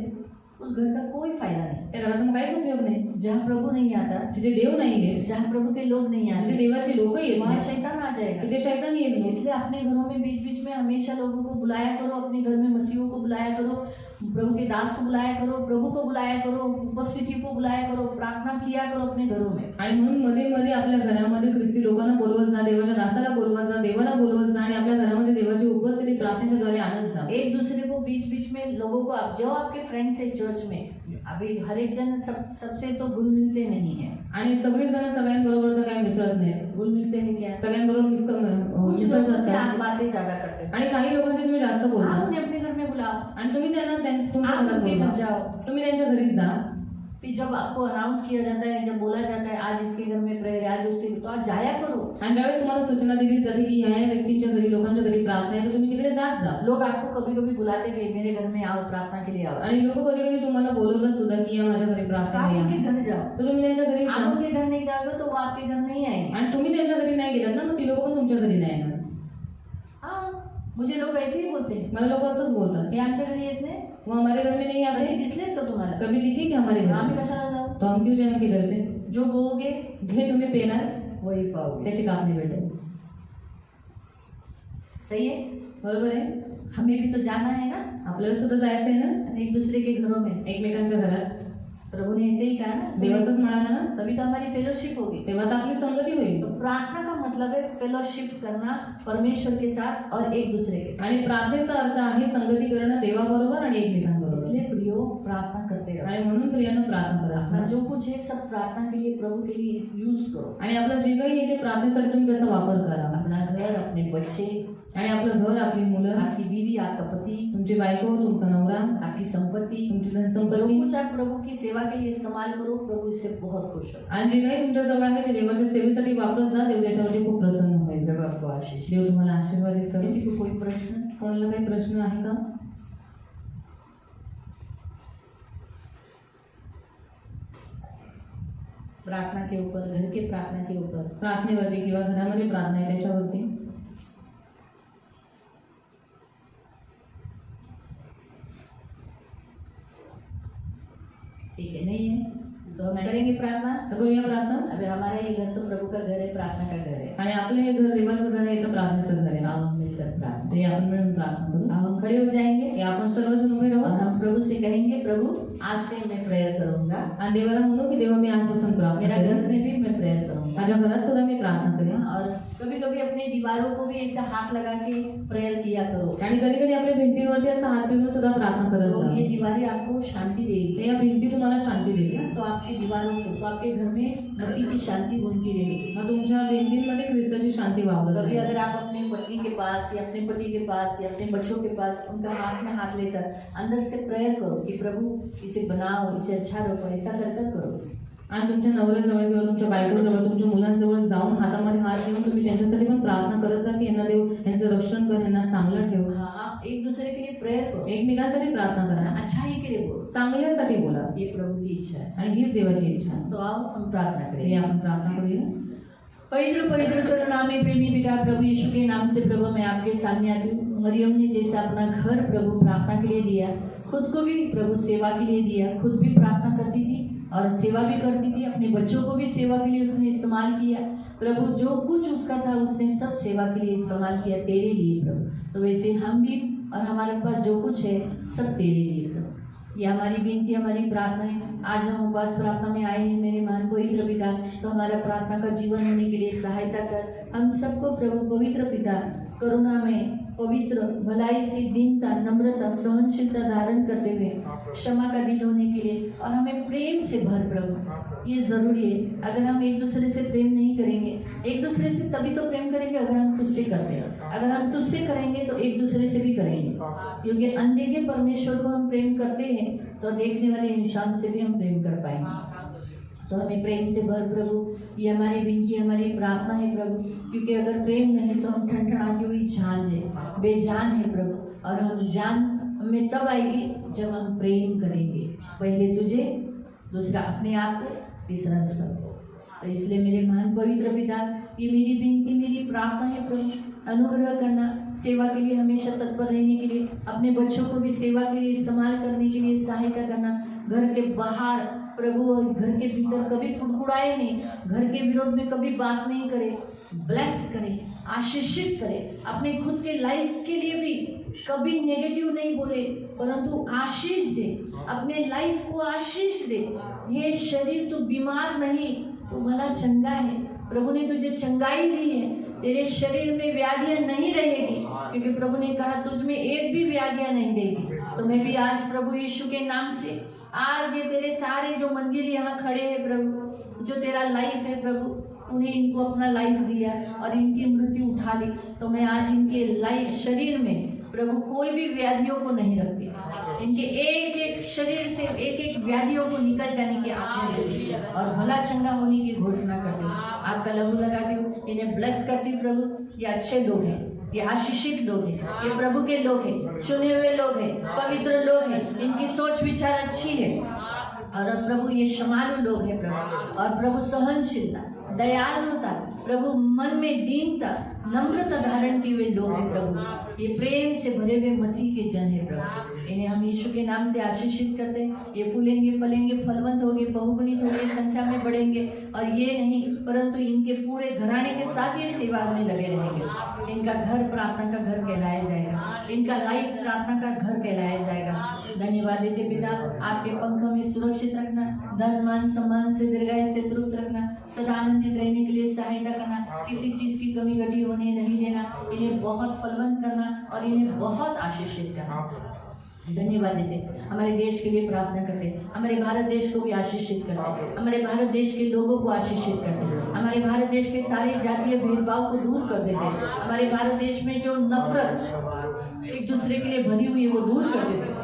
उस घर का कोई फायदा नहीं. त्या घराचा मग काहीच उपयोग नाही. जहाँ प्रभु नहीं आता, जिथे देव नाहीये, जहाँ प्रभु के लोग नहीं जिथे आते, देवाचे लोक येत वहाँ नाही, शैतान आ जाएगा। तिथे शैतान येईल. इसलिए अपने घरों में बीच बीच में हमेशा लोगों को बुलाया करो, अपने घर में मसीहों को बुलाया करो, प्रभु के दास को बुलाया करो, प्रभु को बुलाया करो, उपस्थिति को बुलाया करो, प्रार्थना किया करो अपने घरों में। आणि म्हणून मध्ये मध्ये आपल्या घरामध्ये ख्रिस्ती लोकांना बोलवत जा, देवाच्या दासाला बोलवत जा, देवाला बोलवत जा आणि आपल्या घरामध्ये देवाची उपस्थिती प्रार्थनेच्या द्वारे आणत जा. एक दूसरे को बीच बीच में लोगों को, आप जो आपके फ्रेंड्स है चर्च में, अभी हर एक जन सबसे तो घुल मिलते नहीं है। आणि सगळेच जण सगळ्यांबरोबर तर काही मिसळत नाही. घुल मिलते हैं क्या? सगळ्यांबरोबर कुछ मिसळत लोग असतात. बातें ज्यादा करते हैं। आणि काही लोकांशी तुम्ही जास्त आप बोलता उन्हें अपने घर में बुलाओ, आणि तुम्ही त्यांना तुमच्या आप घरात उनके घर बोलवा. जाओ। तुम्ही त्यांच्या घरी जा. फिर जब आपको अनाउंस किया जाता है, जब बोला जाता है आज इसके घर में प्रेयर है, आज उसके, तो आज जाया करो। आणि ज्यावेळेस तुम्हाला सूचना दिली जाते की ह्या व्यक्तींच्या घरी, लोकांच्या घरी प्रार्थना आहे, तर तुम्ही तिकडे जात जा. लोग आपको कभी कभी बुलाते हुए मेरे घर में आओ, प्रार्थना के लिए आओ। आणि लोक कधी कधी तुम्हाला बोलवतात सुद्धा की या माझ्या घरी प्रार्थना आप आहे. उनके घर जाओ। तर तुम्ही त्यांच्या घरी जा. आप उनके घर नहीं जाओगे तो वो आपके घर नहीं आएंगे। आणि तुम्ही त्यांच्या घरी नाही गेलात ना, मग ती लोक पण तुमच्या घरी नाही येणार. हाँ, मुझे लोग ऐसे ही बोलते हैं, मला लोक असंच बोलतात, हे आमच्या घरी येत नाही, वो हमारे घर में नहीं कधी आते, दिसलेत का तुम्हाला? कभी दिखे क्या हमारे घर आम्ही में? कशाला जाऊ? तो हम क्यों जाए उनके घर पे? जो बोगे जे तुम्ही पेणार वही पाओगे। त्याची कापणी भेटेल. सही है? बरोबर आहे. हमें भी तो जाना है ना, आपल्याला सुद्धा जायचं आहे ना एक दूसरे के घरों में। एकमेकांच्या घरात. प्रभु ने ऐसे ही कहा ना, देवाचंच म्हणाला ना, तभी तो हमारी फेलोशिप होगी। तेव्हा तर आपली संगती होईल. तो प्रार्थना का मतलब है फेलोशिप करना परमेश्वर के साथ और एक दूसरे के साथ। आणि प्रार्थनेचा अर्थ आहे संगती करणं देवाबरोबर आणि एकमेकांबरोबर. इसलिए प्रियो प्रार्थना करते रहो। आणि म्हणून प्रियानं प्रार्थना अपना करा. जो कुछ है सब प्रार्थना के लिए, प्रभु के लिए यूज करो। आणि आपलं जे काही आहे ते प्रार्थनेसाठी तुम्ही त्याचा वापर करा. अपना घर, अपने बच्चे, आणि आपलं घर, आपली मुलं, आपकी बीवी, आपका पति, तुमची बायको, तुमचा नवरा, आपकी संपत्ति, तुमची जो धनसंपत्ती कुछ आप प्रभु की सेवा के लिए इस्तेमाल करो, प्रभु इससे बहुत खुश हो। आणि जे काही तुमच्या जवळ आहे ते देवाच्या सेवेसाठी वापरत जा. देव त्याच्यावरती खूप प्रसन्न होईल. प्रभु आपको आशीष। देव तुम्हाला आशीर्वादित करेल. किसी को कोई प्रश्न? कोणाला काही प्रश्न आहे का? प्रार्थना के ऊपर, घर के प्रार्थना के ऊपर, प्रार्थनेवरती किंवा घरामध्ये प्रार्थना आहे त्याच्यावरती. ठीक है? नहीं है तो हम करेंगे प्रार्थना। तर करूया प्रार्थना. अभी हमारा ये घर तो प्रभु का घर है, प्रार्थना का घर है। आणि आपलं हे घर देवाचं घर आहे, तर प्रार्थनेचं घर आहे. आओ हम मिलकर प्रार्थना, ते आपण मिळून प्रार्थना करू. अब हम खड़े हो जाएंगे हे आपण सर्वजण उभे और राहू हम प्रभु से कहेंगे, प्रभु आज से मैं प्रेयर करूंगा, आणि देवाला म्हणू की देवा मी आजपासून प्रार्थना मेरा घर करेन. में भी मैं प्रेयर करूंगा। माझ्या घरात सुद्धा मी प्रार्थना करेन. और कभी कभी अपनी दीवारों को भी ऐसे हाथ लगा के प्रेयर किया करो, आणि कधी कधी आपल्या भिंतीवरती असं हात फिरून सुद्धा प्रार्थना करत तो जा. ये दीवारें आपको शांति देगी। तर या भिंती तुम्हाला शांती देईल. तो आपकी दीवारों को, तो आपके घर में मसीह की शांति घूमती रहेगी। मग तुमच्या भिंतींमध्ये ख्रिस्ताची शांती वावरत कभी राहील. अगर आप अपने पत्नी के पास या अपने पति के पास या अपने बच्चों के पास उनका हाथ में हाथ लेकर अंदर से प्रेयर करो कि प्रभु इसे बनाओ, इसे अच्छा रखो, ऐसा कर कर करो। आणि तुमच्या नवऱ्याजवळ किंवा तुमच्या बायकोजवळ, तुमच्या मुलांजवळ जाऊन हातामध्ये हात घेऊन तुम्ही त्यांच्यासाठी पण प्रार्थना करत जा की यांना देव यांचं रक्षण कर, यांना चांगलं ठेव. हाँ, एक दूसरे के लिए प्रेयर करो, एकमेकांसाठी प्रार्थना करा. अच्छाई के लिए बोलो, चांगल्यासाठी बोला. ये प्रभु की इच्छा है। आणि हीच देवाची इच्छा आहे. तो आओ हम प्रार्थना हे करें। आपण प्रार्थना करूया. पवित्र पवित्र करुणामय प्रेमी पिता प्रभु यीशु के नाम से प्रभु मैं आपके सामने आती हूँ। मरियम ने जैसे अपना घर प्रभु प्रार्थना के लिए दिया, खुद को भी प्रभु सेवा के लिए दिया, खुद भी प्रार्थना करती थी और सेवा भी करती थी, अपने बच्चों को भी सेवा के लिए उसने इस्तेमाल किया। प्रभु जो कुछ उसका था उसने सब सेवा के लिए इस्तेमाल किया तेरे लिए प्रभु। तो वैसे हम भी और हमारे पास जो कुछ है सब तेरे लिए प्रभु। ये हमारी विनती, हमारी प्रार्थना है। आज हम उपवास प्रार्थना में आए हैं मेरे महान पवित्र पिता, तो हमारा प्रार्थना का जीवन होने के लिए सहायता कर। हम सबको प्रभु पवित्र पिता करुणा में पवित्र भलाई से दीनता, नम्रता, सहनशीलता धारण करते हुए क्षमा का दिल होने के लिए और हमें प्रेम से भर प्रभु। ये जरूरी है। अगर हम एक दूसरे से प्रेम नहीं करेंगे, एक दूसरे से तभी तो प्रेम करेंगे अगर हम तुझसे करते हैं। अगर हम तुझसे करेंगे तो एक दूसरे से भी करेंगे, क्योंकि अनदेखे परमेश्वर को हम प्रेम करते हैं तो देखने वाले इंसान से भी हम प्रेम कर पाएंगे। तो हमें प्रेम से भर प्रभु। ये हमारी विनती, हमारी प्रार्थना है प्रभु, क्योंकि अगर प्रेम नहीं तो हम ठंडराती हुई झांझ है, बेजान है प्रभु। और हम जान हमें तब आएगी जब हम प्रेम करेंगे, पहले तुझे, दूसरा अपने आप को, तीसरा सबको। तो इसलिए मेरे महान पवित्र पिता, ये मेरी विनती, मेरी प्रार्थना है प्रभु, अनुग्रह करना, सेवा के लिए हमेशा तत्पर रहने के लिए, अपने बच्चों को भी सेवा के लिए इस्तेमाल करने के लिए सहायता करना। घर के बाहर प्रभु और घर के भीतर कभी कुड़कुड़ाए नहीं, घर के विरोध में कभी बात नहीं करे, ब्लेस करे, आशीषित करे, अपने खुद के लाइफ के लिए भी कभी नेगेटिव नहीं बोले परंतु आशीष दे, अपने लाइफ को आशीष दे। ये शरीर तो बीमार नहीं, तो भला चंगा है, प्रभु ने तुझे चंगाई दी है, तेरे शरीर में व्याधियां नहीं रहेगी, क्योंकि प्रभु ने कहा तुझ में एक भी व्याधियां नहीं रहेगी। तो मैं भी आज प्रभु यीशु के नाम से आज ये तेरे सारे जो मंदिर यहाँ खड़े हैं प्रभु, जो तेरा लाइफ है प्रभु, उन्हें इनको अपना लाइफ दिया और इनकी मृत्यु उठा ली, तो मैं आज इनके लाइफ शरीर में प्रभु कोई भी व्याधियों को नहीं रखती, इनके एक एक शरीर से एक एक व्याधियों को निकल जाने की आज्ञा और भला चंगा होने की घोषणा करती हूँ। आपका लहू लगाती हूँ, इन्हें ब्लेस करती हूँ प्रभु। ये अच्छे लोग हैं, ये आशीषित लोग हैं, ये प्रभु के लोग हैं, चुने हुए लोग हैं, पवित्र लोग हैं, इनकी सोच विचार अच्छी है और प्रभु ये क्षमालु लोग हैं प्रभु, और प्रभु सहनशीलता, दयालुता, प्रभु मन में दीनता, नम्रता धारण किए हुए लोग हैं प्रभु, ये प्रेम से भरे हुए मसीह के जन है प्रभु। इन्हें हम यीशु के नाम से आशीषित करते हैं। ये फूलेंगे, फलेंगे, फलवंत होंगे, बहुगुणित होंगे, संख्या में बढ़ेंगे, और ये नहीं परंतु इनके पूरे घराने के साथ ये सेवा में लगे रहेंगे। इनका घर प्रार्थना का घर कहलाया जाएगा, इनका लाइफ प्रार्थना का घर कहलाया जाएगा। धन्यवाद देते पिता, आपके पंखों में सुरक्षित रखना, धन मान सम्मान से दीर्घायु से तृप्त रखना, सदा आनंदित रहने के लिए सहायता करना, किसी चीज की कमी घटी होने नहीं देना, इन्हें बहुत फलवंत करना और इन्हें बहुत आशीषित करना। धन्यवाद देते, हमारे देश के लिए प्रार्थना करते, हमारे भारत देश को भी आशीषित करते, हमारे भारत देश के लोगों को आशीषित करते, हमारे भारत देश के सारे जातीय भेदभाव को दूर कर देते, हमारे भारत देश में जो नफरत एक दूसरे के लिए भरी हुई है वो दूर कर देते,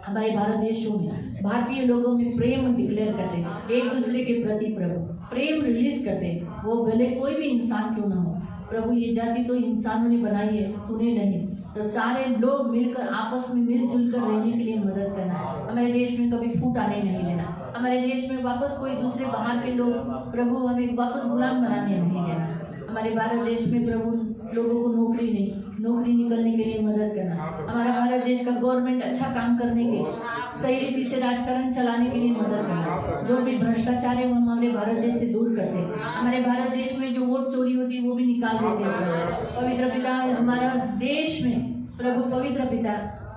हमारे भारत देशों में भारतीय लोगों में प्रेम डिक्लेयर करते, एक दूसरे के प्रति प्रभु प्रेम रिलीज करते, वो भले कोई भी इंसान क्यों ना हो प्रभु, ये जाति तो इंसानों ने बनाई है, तूने नहीं, तो सारे लोग मिलकर आपस में मिलजुल कर रहने के लिए मदद करना। हमारे देश में कभी फूट आने नहीं देना, हमारे देश में वापस कोई दूसरे बाहर के लोग प्रभु हमें वापस गुलाम बनाने नहीं देना। हमारे भारत देश में प्रभु लोगों को नौकरी नहीं, नौकरी निकलने के लिए मदद करना। हमारा भारत देश का गवर्नमेंट अच्छा काम करने के, सही रीति से राजकारण चलाने के लिए मदद करना। जो भी भ्रष्टाचार है वो हमारे भारत देश से दूर करते हैं। हमारे भारत देश में जो वोट चोरी होती है वो भी निकाल देते हैं। पवित्र पिता, हमारा देश में प्रभु पवित्र पिता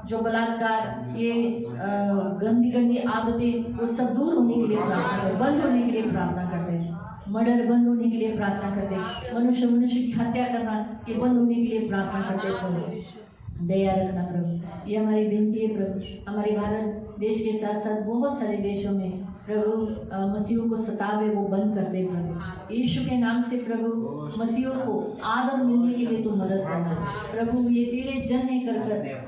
जो बलात्कार, ये गंदी गंदी आदतें वो सब दूर होने के लिए प्रार्थना करते, बंद होने के लिए प्रार्थना करते हैं। मर्डर बंद होने के लिए प्रार्थना करते, मनुष्य की हत्या करना ये बंद होने के लिए प्रार्थना करते प्रभु। दया रखना प्रभु, ये हमारी विनती है प्रभु। हमारे भारत देश के साथ साथ बहुत सारे देशों में प्रभु मसीहों को सतावे वो बंद करते प्रभु। यीशु के नाम से प्रभु मसीहों को आदर मिलने के लिए तो मदद करना प्रभु। ये तेरे जन है कर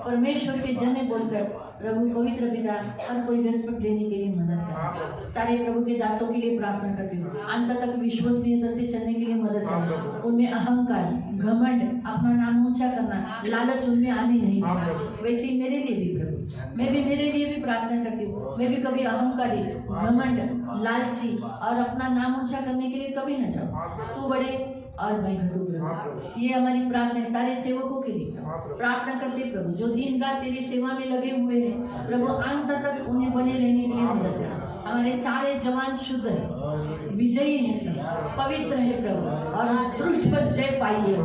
परमेश्वर के जन है बोलकर प्रभु पवित्र पिता हर कोई रेस्पेक्ट देने के लिए मदद करना। सारे प्रभु के दासों के लिए प्रार्थना करती हूँ, अंत तक विश्वसनीयता से चलने के लिए मदद करना। उनमें अहंकार, घमंड, अपना नाम ऊंचा करना, लालच उनमें आने नहीं देना। वैसे ही मेरे लिए भी प्रभु, मैं भी मेरे लिए भी प्रार्थना करती हूँ। मैं भी कभी अहंकारी, घमंड, लालची और अपना नाम ऊंचा करने के लिए कभी न जाऊँ। तू बड़े और मैं घटू प्रभु। ये हमारी प्रार्थना है सारे सेवकों के लिए। प्रार्थना करते प्रभु जो दिन रात तेरी सेवा में लगे हुए हैं प्रभु, अंत तक उन्हें बने रहने के लिए मदद करना। हमारे सारे जवान शुद्ध है, विजयी है, पवित्र है प्रभु, और दुष्ट पर जय पाई है,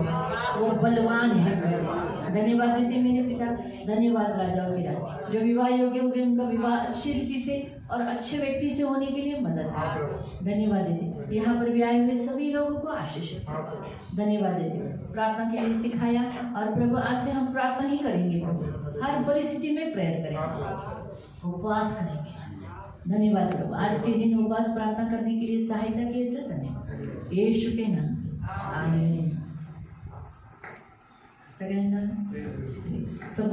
वो बलवान है प्रभु। धन्यवाद देते मेरे पिता, धन्यवाद राजाओं के राजा जो विवाह योग्य हो गए, उनका विवाह अच्छी रीति से और अच्छे व्यक्ति से होने के लिए मदद करें। धन्यवाद देते यहाँ पर भी आए हुए सभी लोगों को आशीषित करें। धन्यवाद देते प्रार्थना के लिए सिखाया, और प्रभु आज से हम प्रार्थना ही करेंगे प्रभु, हर परिस्थिति में प्रेयर करेंगे, उपवास करेंगे। धन्यवाद प्रभु, आज के दिन उपवास प्रार्थना करने के लिए सहायता के लिए धन्यवाद यीशु के नाम से, आमीन। सगळ्यांना